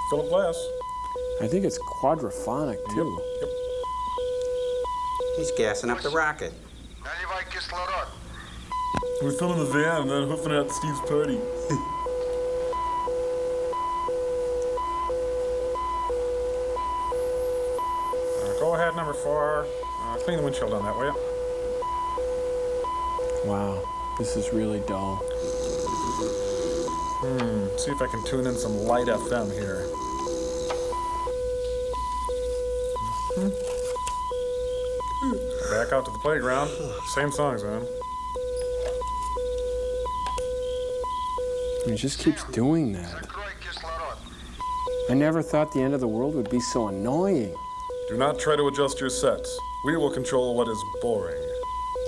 Philip Glass.
I think it's quadraphonic, too.
Yep.
He's gassing up the rocket.
We're filling the van and then hoofing out Steve's party. Go ahead, number 4. Clean the windshield on that, will you?
Wow, this is really dull.
See if I can tune in some light FM here. Back out to the playground. Same songs, man.
He just keeps doing that. I never thought the end of the world would be so annoying.
Do not try to adjust your sets. We will control what is boring.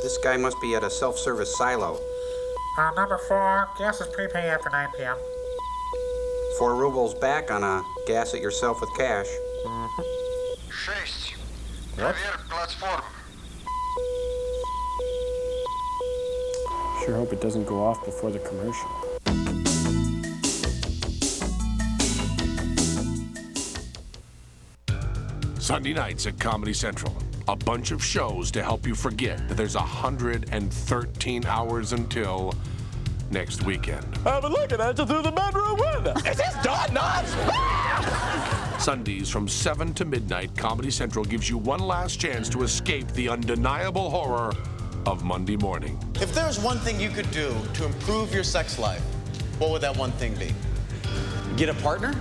This guy must be at a self-service silo.
Number 4, gas is prepaid after 9 p.m.
4 rubles back on a gas it yourself with cash.
What?
Sure hope it doesn't go off before the commercial.
Sunday nights at Comedy Central. A bunch of shows to help you forget that there's 113 hours until next weekend.
I've been looking at you through the bedroom window. Is this dot nuts?
Sundays from 7 to midnight, Comedy Central gives you one last chance to escape the undeniable horror of Monday morning.
If there's one thing you could do to improve your sex life, what would that one thing be? Get a partner?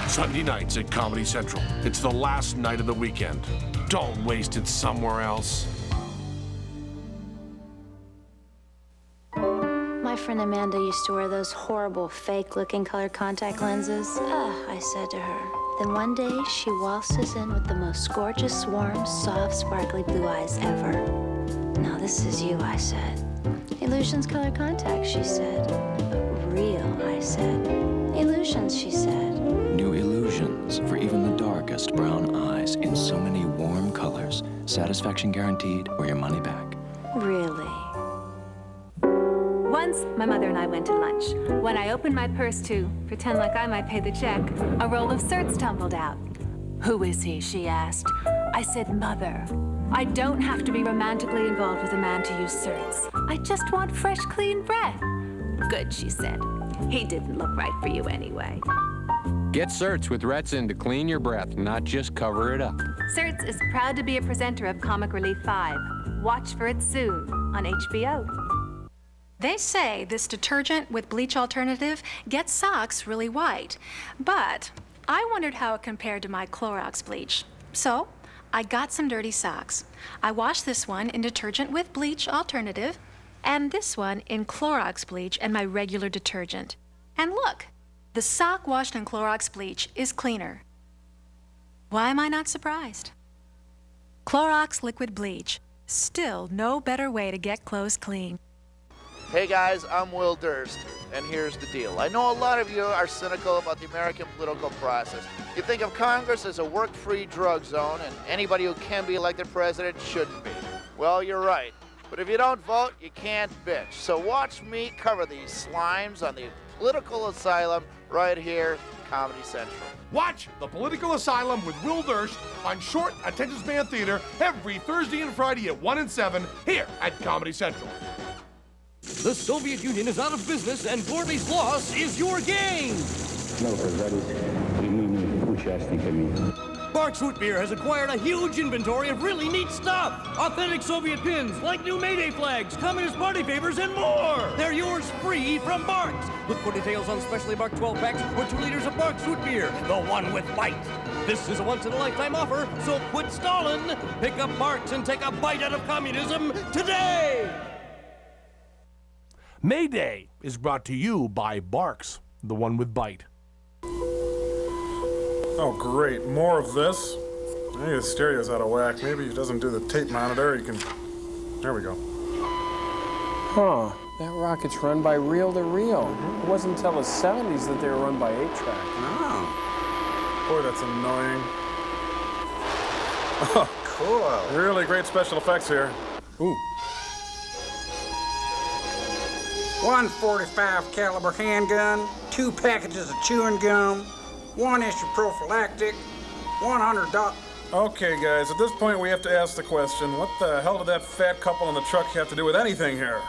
Sunday nights at Comedy Central. It's the last night of the weekend. Don't waste it somewhere else.
My friend Amanda used to wear those horrible fake-looking colored contact lenses. I said to her. Then one day, she waltzes in with the most gorgeous, warm, soft, sparkly blue eyes ever. Now this is you, I said. Illusions colored contacts, she said. Real, I said. Illusions, she said.
New illusions for even the darkest brown eyes in so many warm colors. Satisfaction guaranteed or your money back.
Really?
Once, my mother and I went to lunch. When I opened my purse to pretend like I might pay the check, a roll of certs tumbled out. Who is he, she asked. I said, Mother, I don't have to be romantically involved with a man to use certs. I just want fresh, clean breath. Good, she said. He didn't look right for you anyway.
Get certs with Retsin to clean your breath, not just cover it up.
Certs is proud to be a presenter of Comic Relief 5. Watch for it soon on HBO.
They say this detergent with bleach alternative gets socks really white. But I wondered how it compared to my Clorox bleach. So I got some dirty socks. I washed this one in detergent with bleach alternative, and this one in Clorox bleach and my regular detergent. And look, the sock washed in Clorox bleach is cleaner. Why am I not surprised? Clorox liquid bleach. Still no better way to get clothes clean.
Hey guys, I'm Will Durst, and here's the deal. I know a lot of you are cynical about the American political process. You think of Congress as a work-free drug zone, and anybody who can be elected president shouldn't be. Well, you're right. But if you don't vote, you can't bitch. So watch me cover these slimes on the political asylum right here, Comedy Central.
Watch The Political Asylum with Will Durst on short attention span theater every Thursday and Friday at 1 and 7 here at Comedy Central.
The Soviet Union is out of business, and Gorby's loss is your gain. Barks Root Beer has acquired a huge inventory of really neat stuff. Authentic Soviet pins, like new Mayday flags, Communist Party favors, and more. They're yours free from Barks. Look for details on specially marked 12 packs or 2 liters of Barks Root Beer, the one with bite. This is a once-in-a-lifetime offer, so quit stalling. Pick up Barks and take a bite out of communism today.
Mayday is brought to you by Barks, the one with bite.
Oh, great. More of this? I think the stereo's out of whack. Maybe he doesn't do the tape monitor. He can... There we go.
Huh. That rocket's run by reel-to-reel. It wasn't until the 70s that they were run by 8-track.
Oh.
Boy, that's annoying. Oh,
cool.
Really great special effects here.
Ooh.
145 caliber handgun, 2 packages of chewing gum, 1 issue prophylactic, $100.
Okay, guys, at this point we have to ask the question, what the hell did that fat couple in the truck have to do with anything here?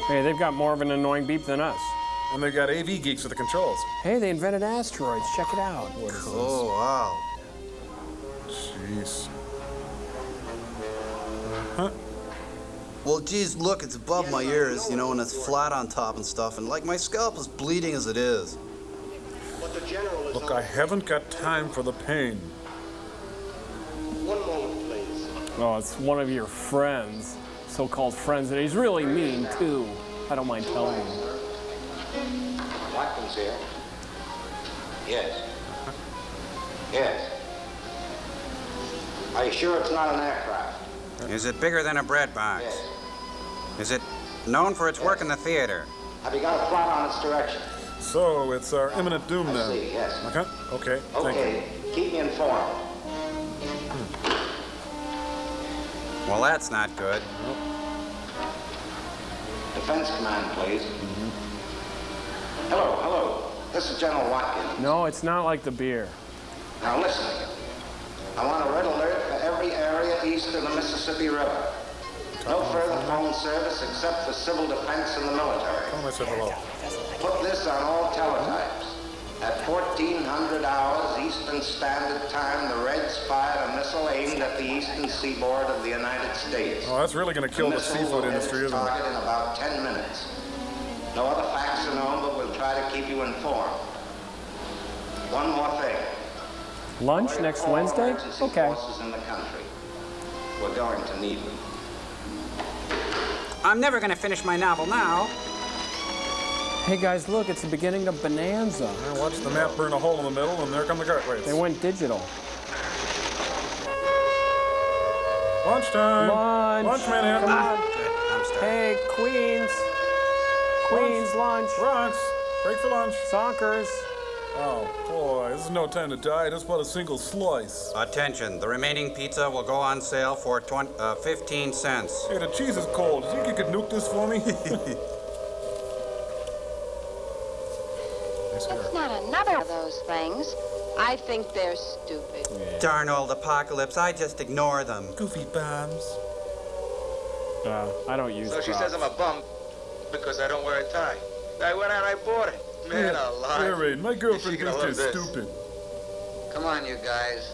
Hey, they've got more of an annoying beep than us.
And they've got AV geeks with the controls.
Hey, they invented asteroids. Check it out. What is
Oh, wow.
Jeez.
Huh? Well, geez, look, it's above my ears, you know, and it's flat on top and stuff, and like my scalp is bleeding as it is.
Look, I haven't got time for the pain.
One moment, please.
Oh, it's one of your friends, so-called friends, and he's really mean, too. I don't mind telling you.
Watkins here. Yes. Yes. Are you sure it's not an aircraft?
Is it bigger than a bread box?
Yes.
Is it known for its work in the theater?
Have you got a plot on its direction?
So, it's our imminent doom now.
I see, yes.
Okay, okay, thank you.
Okay, keep me informed.
Well, that's not good.
Defense Command, please. Hello, hello. This is General Watkins.
No, it's not like the beer.
Now listen. I want a red alert for every area east of the Mississippi River. No further phone service except for civil defense and the military.
Tell them I said hello.
Put this on all teletypes. At 1400 hours Eastern Standard Time, the Reds fired a missile aimed at the eastern seaboard of the United States.
Oh, that's really going to kill the seafood industry, isn't it?
Target in about 10 minutes. No other facts are known, but we'll try to keep you informed. One more thing.
Lunch next Wednesday? Okay.
Forces in the country. We're going to need them.
I'm never going to finish my novel now.
Hey guys, look, it's the beginning of Bonanza.
I watched the map burn a hole in the middle, and there come the cartwrights.
They went digital.
Lunchtime.
Lunch.
Lunch, Manhattan.
Come on. Hey, Queens. Queens, lunch.
Lunch. Break for lunch.
Sonkers.
Oh, boy, this is no time to die. Just bought a single slice.
Attention, the remaining pizza will go on sale for 15 cents.
Hey, the cheese is cold. Do you think you could nuke this for me?
It's not another of those things. I think they're stupid.
Yeah. Darn old apocalypse, I just ignore them.
Goofy bombs.
I don't use
So she
props.
says I'm a bum because I don't wear a tie. I went out and I bought it. Man alive.
Harry, my girlfriend
She's gonna
thinks you're
love this.
stupid.
Come on, you guys.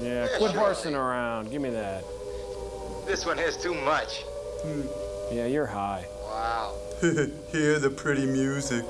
Yeah, quit horsing around. Give me that.
This one has too much.
Yeah, you're high.
Wow.
Hear the pretty music.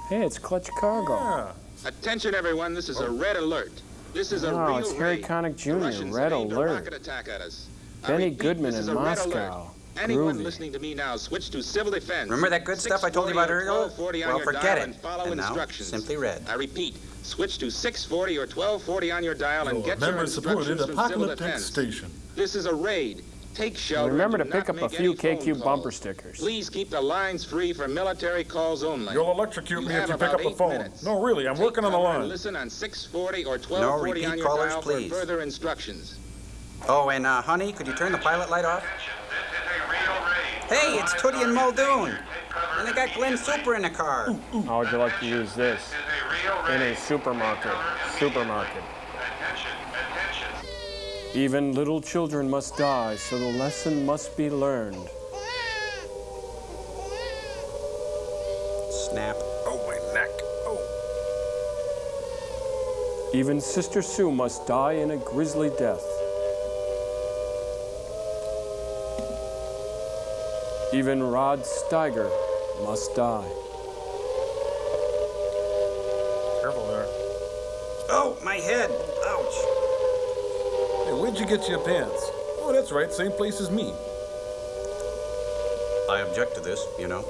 Hey, it's Clutch Cargo.
Yeah.
Attention, everyone. This is a red alert. This is a
Oh,
real
it's Harry
raid.
Connick
The
Jr.,
Russians
Red
aimed a
Alert.
rocket attack at us. I
Benny
repeat,
Goodman
this is
in
a red
Moscow.
alert. Anyone
Groovy.
listening to me now, switch to civil defense.
Remember that good stuff I told you about earlier?
1240 on
Well,
your
forget
dial
it.
And follow
And now,
instructions.
simply red.
I repeat, switch to 640 or 1240 on your dial and get your
Member-supported
instructions from civil
apocalyptic
defense.
station.
This is a raid. Take
And
shelter.
remember to
and do
pick
not
up a
make
few
any phone
KQ
calls.
bumper stickers.
Please keep the lines free for military calls only.
You'll electrocute me if
have
you pick
about
up the
8
phone.
minutes.
No, really, I'm
Take
working on the
cover and
line.
Listen on 640 or
No
1240
repeat
on your
callers,
dial
please.
for further instructions.
Oh, and honey, could you turn the pilot light off? Hey, it's Tootie and Muldoon. And they got Glenn Super in the car.
How would you like to use this? In a supermarket. Supermarket. Even little children must die, so the lesson must be learned.
Snap. Oh, my neck. Oh.
Even Sister Sue must die in a grisly death. Even Rod Steiger must die.
Careful there.
Oh, my head. Ouch.
Hey, where'd you get your pants? Oh, that's right, same place as me.
I object to this, you know.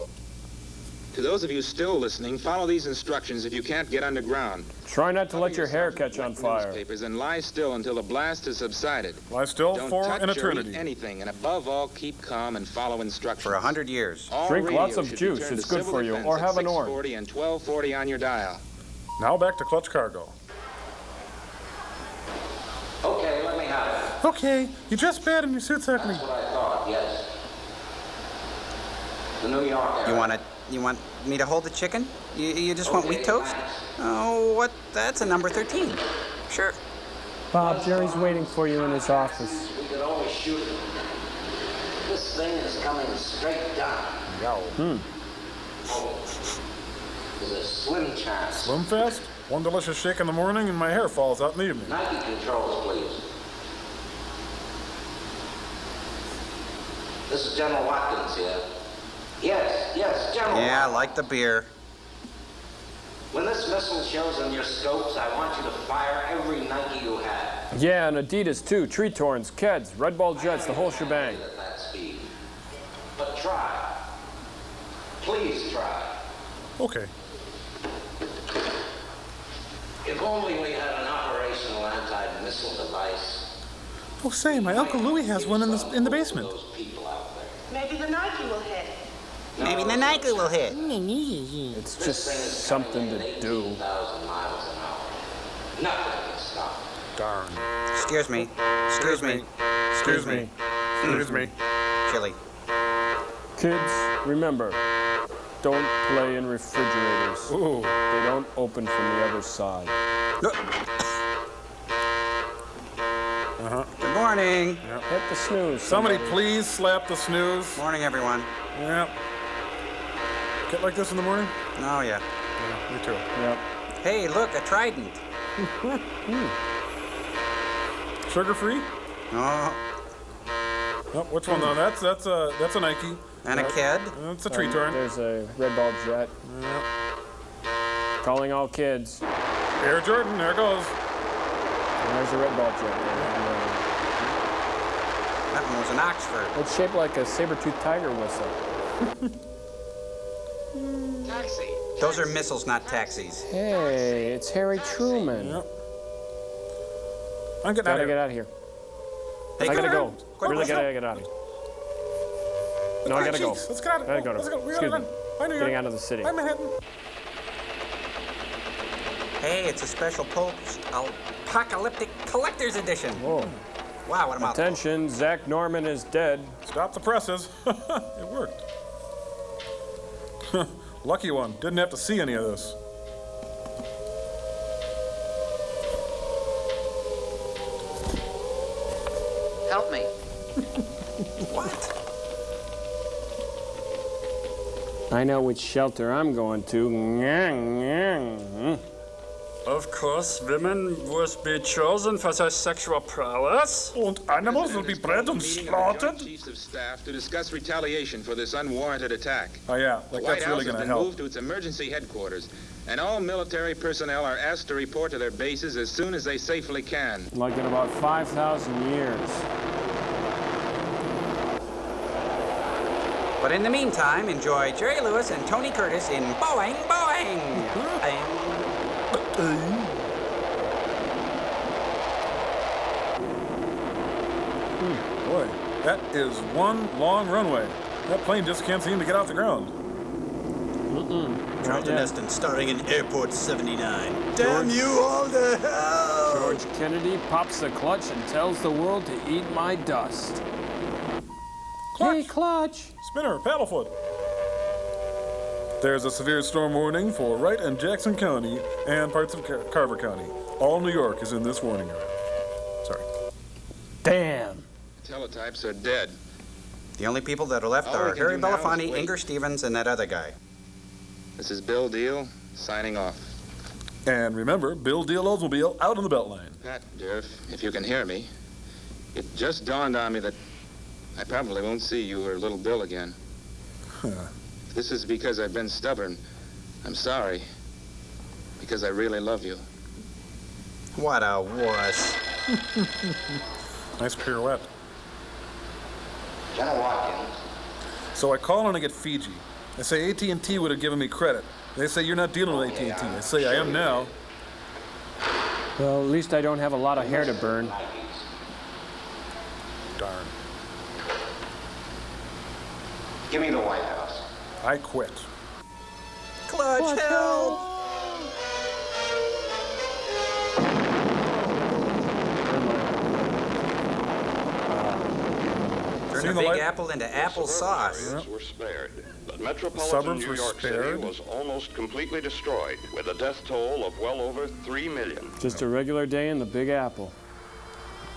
To those of you still listening, follow these instructions if you can't get underground.
Try not to let your hair catch on fire.
Newspapers and lie still until the blast has subsided.
Lie still
Don't
for
touch
an
or
eternity.
eat anything, and above all, keep calm and follow instructions.
For 100 years.
All
Drink
radio
lots of
should be
juice.
turned
It's
to
good
civil
for you.
defense
Or
at
have an orange.
640 and 1240 on your dial.
Now back to Clutch Cargo.
Okay, let me have it.
Okay, you dress bad and your suit's ugly.
That's what I thought, yes. The New York area.
You want me to hold the chicken? You just want
Okay,
wheat toast?
thanks.
Oh, what? That's a number 13. Sure.
Bob, Jerry's waiting for you in his office.
We could always shoot it. This thing is coming straight down. Oh, there's a slim chance.
Swim fast? One delicious shake in the morning and my hair falls out in the evening.
Nike controls, please. This is General Watkins here. Yes, General.
Yeah, I like the beer.
When this missile shows on your scopes, I want you to fire every Nike you have.
Yeah, and Adidas too. Tree Torns, Keds, Red Ball Jets, the whole shebang.
At that speed. But try. Please try.
Okay.
If only we had an operational anti-missile device.
Oh, say, my Uncle Louie has one in the basement.
Maybe the Nike will hit.
Maybe the Nike will hit.
It's just something to do.
18,000 miles an hour. Nothing can stop.
Darn.
Excuse me. Excuse me.
Excuse me. Excuse me.
Chili.
Kids, remember, don't play in refrigerators.
Ooh.
They don't open from the other side.
Good morning.
Yep.
Hit the snooze.
Somebody please slap the snooze.
Morning, everyone.
Yep. Get like this in the morning?
Oh, yeah.
Yeah, me too.
Yep.
Hey, look, a trident.
Sugar-free?
Oh,
Oh, which one though? That's a Nike.
and a kid.
That's a tree torn.
There's a Red Ball Jet.
Yep.
Calling all kids.
Air Jordan, there it goes.
And there's a Red Ball Jet.
That one was an Oxford.
It's shaped like a saber-toothed tiger whistle.
Taxi.
Those are missiles, not taxis.
Hey, it's Harry Truman.
Yep. I'm getting out
Gotta
of
get
here.
out of here.
Hey,
I gotta
quick,
go.
quick,
Really
quick,
gotta get out of here. No, I gotta go.
Let's get out of
Gotta
here.
go.
Let's go. We
Excuse
gotta
me.
run. Bye, New York.
Getting out of the city.
Bye, Manhattan.
Hey, it's a special apocalyptic collector's edition.
Whoa.
Wow, what a mouthful.
Attention, Zach Norman is dead.
Stop the presses. It worked. Lucky one. Didn't have to see any of this.
Help me.
What?
I know which shelter I'm going to.
Of course, women must be chosen for their sexual prowess.
And animals will be bred and slaughtered.
Chiefs of Staff to discuss retaliation for this unwarranted attack.
Oh yeah,
The
like
White
that's
House
really
has
gonna
been
help.
moved to its emergency headquarters, and all military personnel are asked to report to their bases as soon as they safely can.
Like in about 5,000 years.
But in the meantime, enjoy Jerry Lewis and Tony Curtis in Boing Boing.
Boy, that is one long runway. That plane just can't seem to get off the ground.
Charlton Heston starring in Airport 79. Damn you all to hell!
George Kennedy pops the clutch and tells the world to eat my dust.
Clutch.
Hey, Clutch!
Spinner, paddlefoot. There's a severe storm warning for Wright and Jackson County and parts of Carver County. All New York is in this warning area. Sorry.
Damn.
Teletypes are dead.
The only people that are left
All we
are
can
Harry
do now is
Belafonte,
wait.
Inger Stevens, and that other guy.
This is Bill Deal, signing off.
And remember, Bill Deal Oldsmobile out on the Beltline.
Pat, dear, if you can hear me, it just dawned on me that I probably won't see you or little Bill again. This is because I've been stubborn. I'm sorry. Because I really love you.
What a wuss.
Nice pirouette.
General Watkins.
So I call and I get Fiji. They say AT&T would have given me credit. They say you're not dealing with AT&T. I say I am now.
Well, at least I don't have a lot of hair to burn.
Darn.
Give me the White House.
I quit.
Clutch, help! Turn a Big Apple into applesauce.
Were spared, but metropolitan
Suburbs
New
were
York City
spared.
was almost completely destroyed, with a death toll of well over 3 million.
Just a regular day in the Big Apple.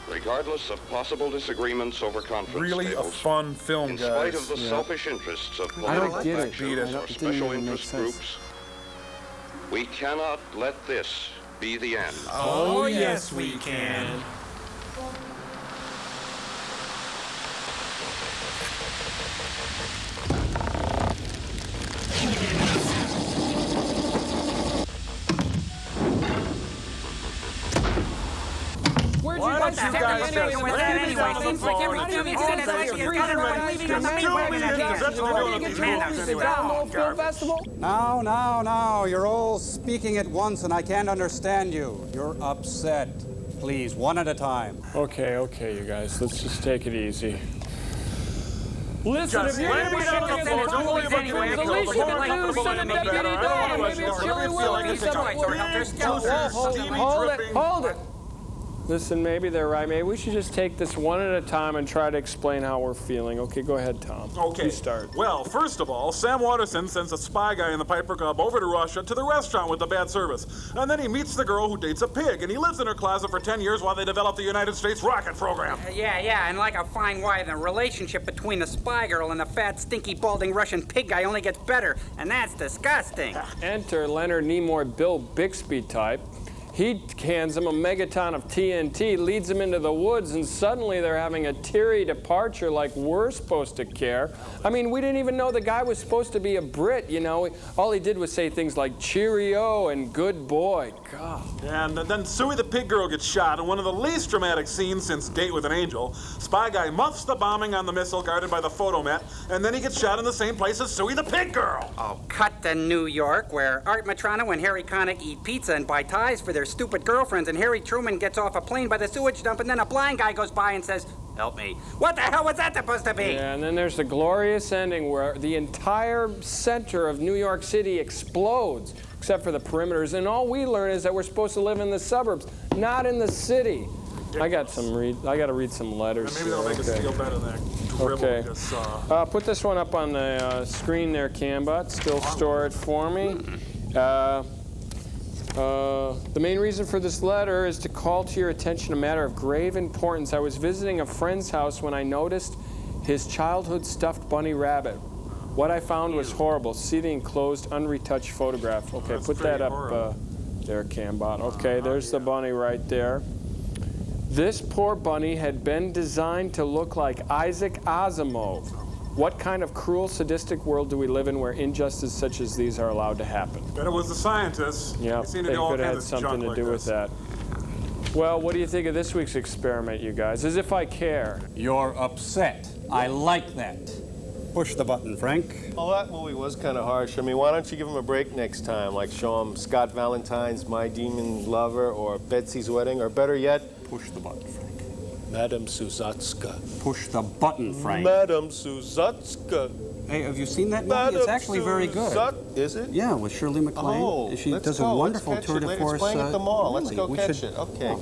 Regardless of possible disagreements over conference
Really a
tables,
fun film,
in
guys.
spite of the selfish interests of
I don't
political
get it.
factions or
It didn't
special
even make
interest
sense.
groups, we cannot let this be the end.
Oh, yes, we can.
Where'd you guys take me anyway? With that anyway, seems like every 2 weeks in it's like you're leaving us Film Festival?
Now, you're all speaking at once and I can't understand you. You're upset. Please, one at a time.
Okay, you guys, let's just take it easy. Listen, if you're going to be showing us a police anyway, the least you can do is send a deputy down. Maybe it's Chili Willoughby. Hold it. Listen, maybe they're right. Maybe we should just take this one at a time and try to explain how we're feeling. Okay, go ahead, Tom.
Okay.
You start.
Well, first of all, Sam Waterston sends a spy guy in the Piper Cub over to Russia to the restaurant with the bad service. And then he meets the girl who dates a pig, and he lives in her closet for 10 years while they develop the United States rocket program.
Yeah, and like a fine wine, the relationship between the spy girl and the fat, stinky, balding Russian pig guy only gets better, and that's disgusting.
Enter Leonard Nimoy, Bill Bixby type. He hands him a megaton of TNT, leads him into the woods, and suddenly they're having a teary departure like we're supposed to care. I mean, we didn't even know the guy was supposed to be a Brit, you know. All he did was say things like cheerio and good boy. God.
And then Suey the pig girl gets shot in one of the least dramatic scenes since Date with an Angel. Spy guy muffs the bombing on the missile guarded by the photomat, and then he gets shot in the same place as Suey the pig girl.
Oh, cut to New York, where Art Matrano and Harry Connick eat pizza and buy ties for their stupid girlfriends, and Harry Truman gets off a plane by the sewage dump, and then a blind guy goes by and says, "Help me." What the hell was that supposed to be?
Yeah, and then there's the glorious ending where the entire center of New York City explodes, except for the perimeters, and all we learn is that we're supposed to live in the suburbs, not in the city. I got to read some letters.
Maybe that'll make us feel better than that dribble.
Okay.
Because,
put this one up on the screen there, Cambot. Still store it for me. The main reason for this letter is to call to your attention a matter of grave importance. I was visiting a friend's house when I noticed his childhood stuffed bunny rabbit. What I found was horrible. See the enclosed, unretouched photograph. Okay, put that up there, Cambot. Okay, there's the bunny right there. This poor bunny had been designed to look like Isaac Asimov. What kind of cruel, sadistic world do we live in where injustices such as these are allowed to happen?
Bet it was the scientists.
Yeah,
They seem to
they
do all
could have had
kinds of
something
junk
to
like
do
this.
with that. Well, what do you think of this week's experiment, you guys? As if I care.
You're upset. I like that. Push the button, Frank.
Well, that movie was kind of harsh. I mean, why don't you give him a break next time? Like show him Scott Valentine's My Demon Lover or Betsy's Wedding, or better yet,
push the button, Frank.
Madame Suzatska.
Push the button, Frank.
Madame Suzatska.
Hey, have you seen that movie? It's actually very good.
Is it?
Yeah, with Shirley MacLaine.
Oh,
She
let's
does
go.
a wonderful
Let's
tour
catch
de
it.
force.
It's playing at the mall. Let's
really,
go
we
catch
should-
it. Okay.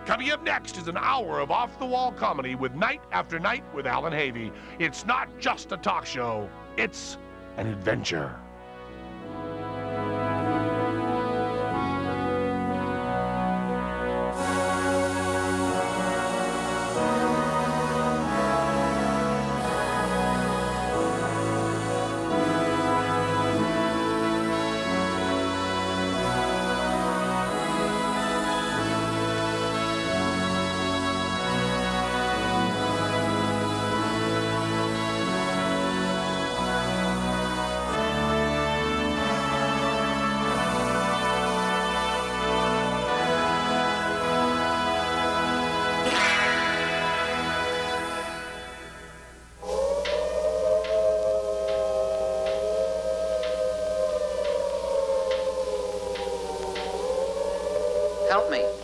Coming up next is an hour of off-the-wall comedy with Night After Night with Alan Havey. It's not just a talk show, it's an adventure.
Help me.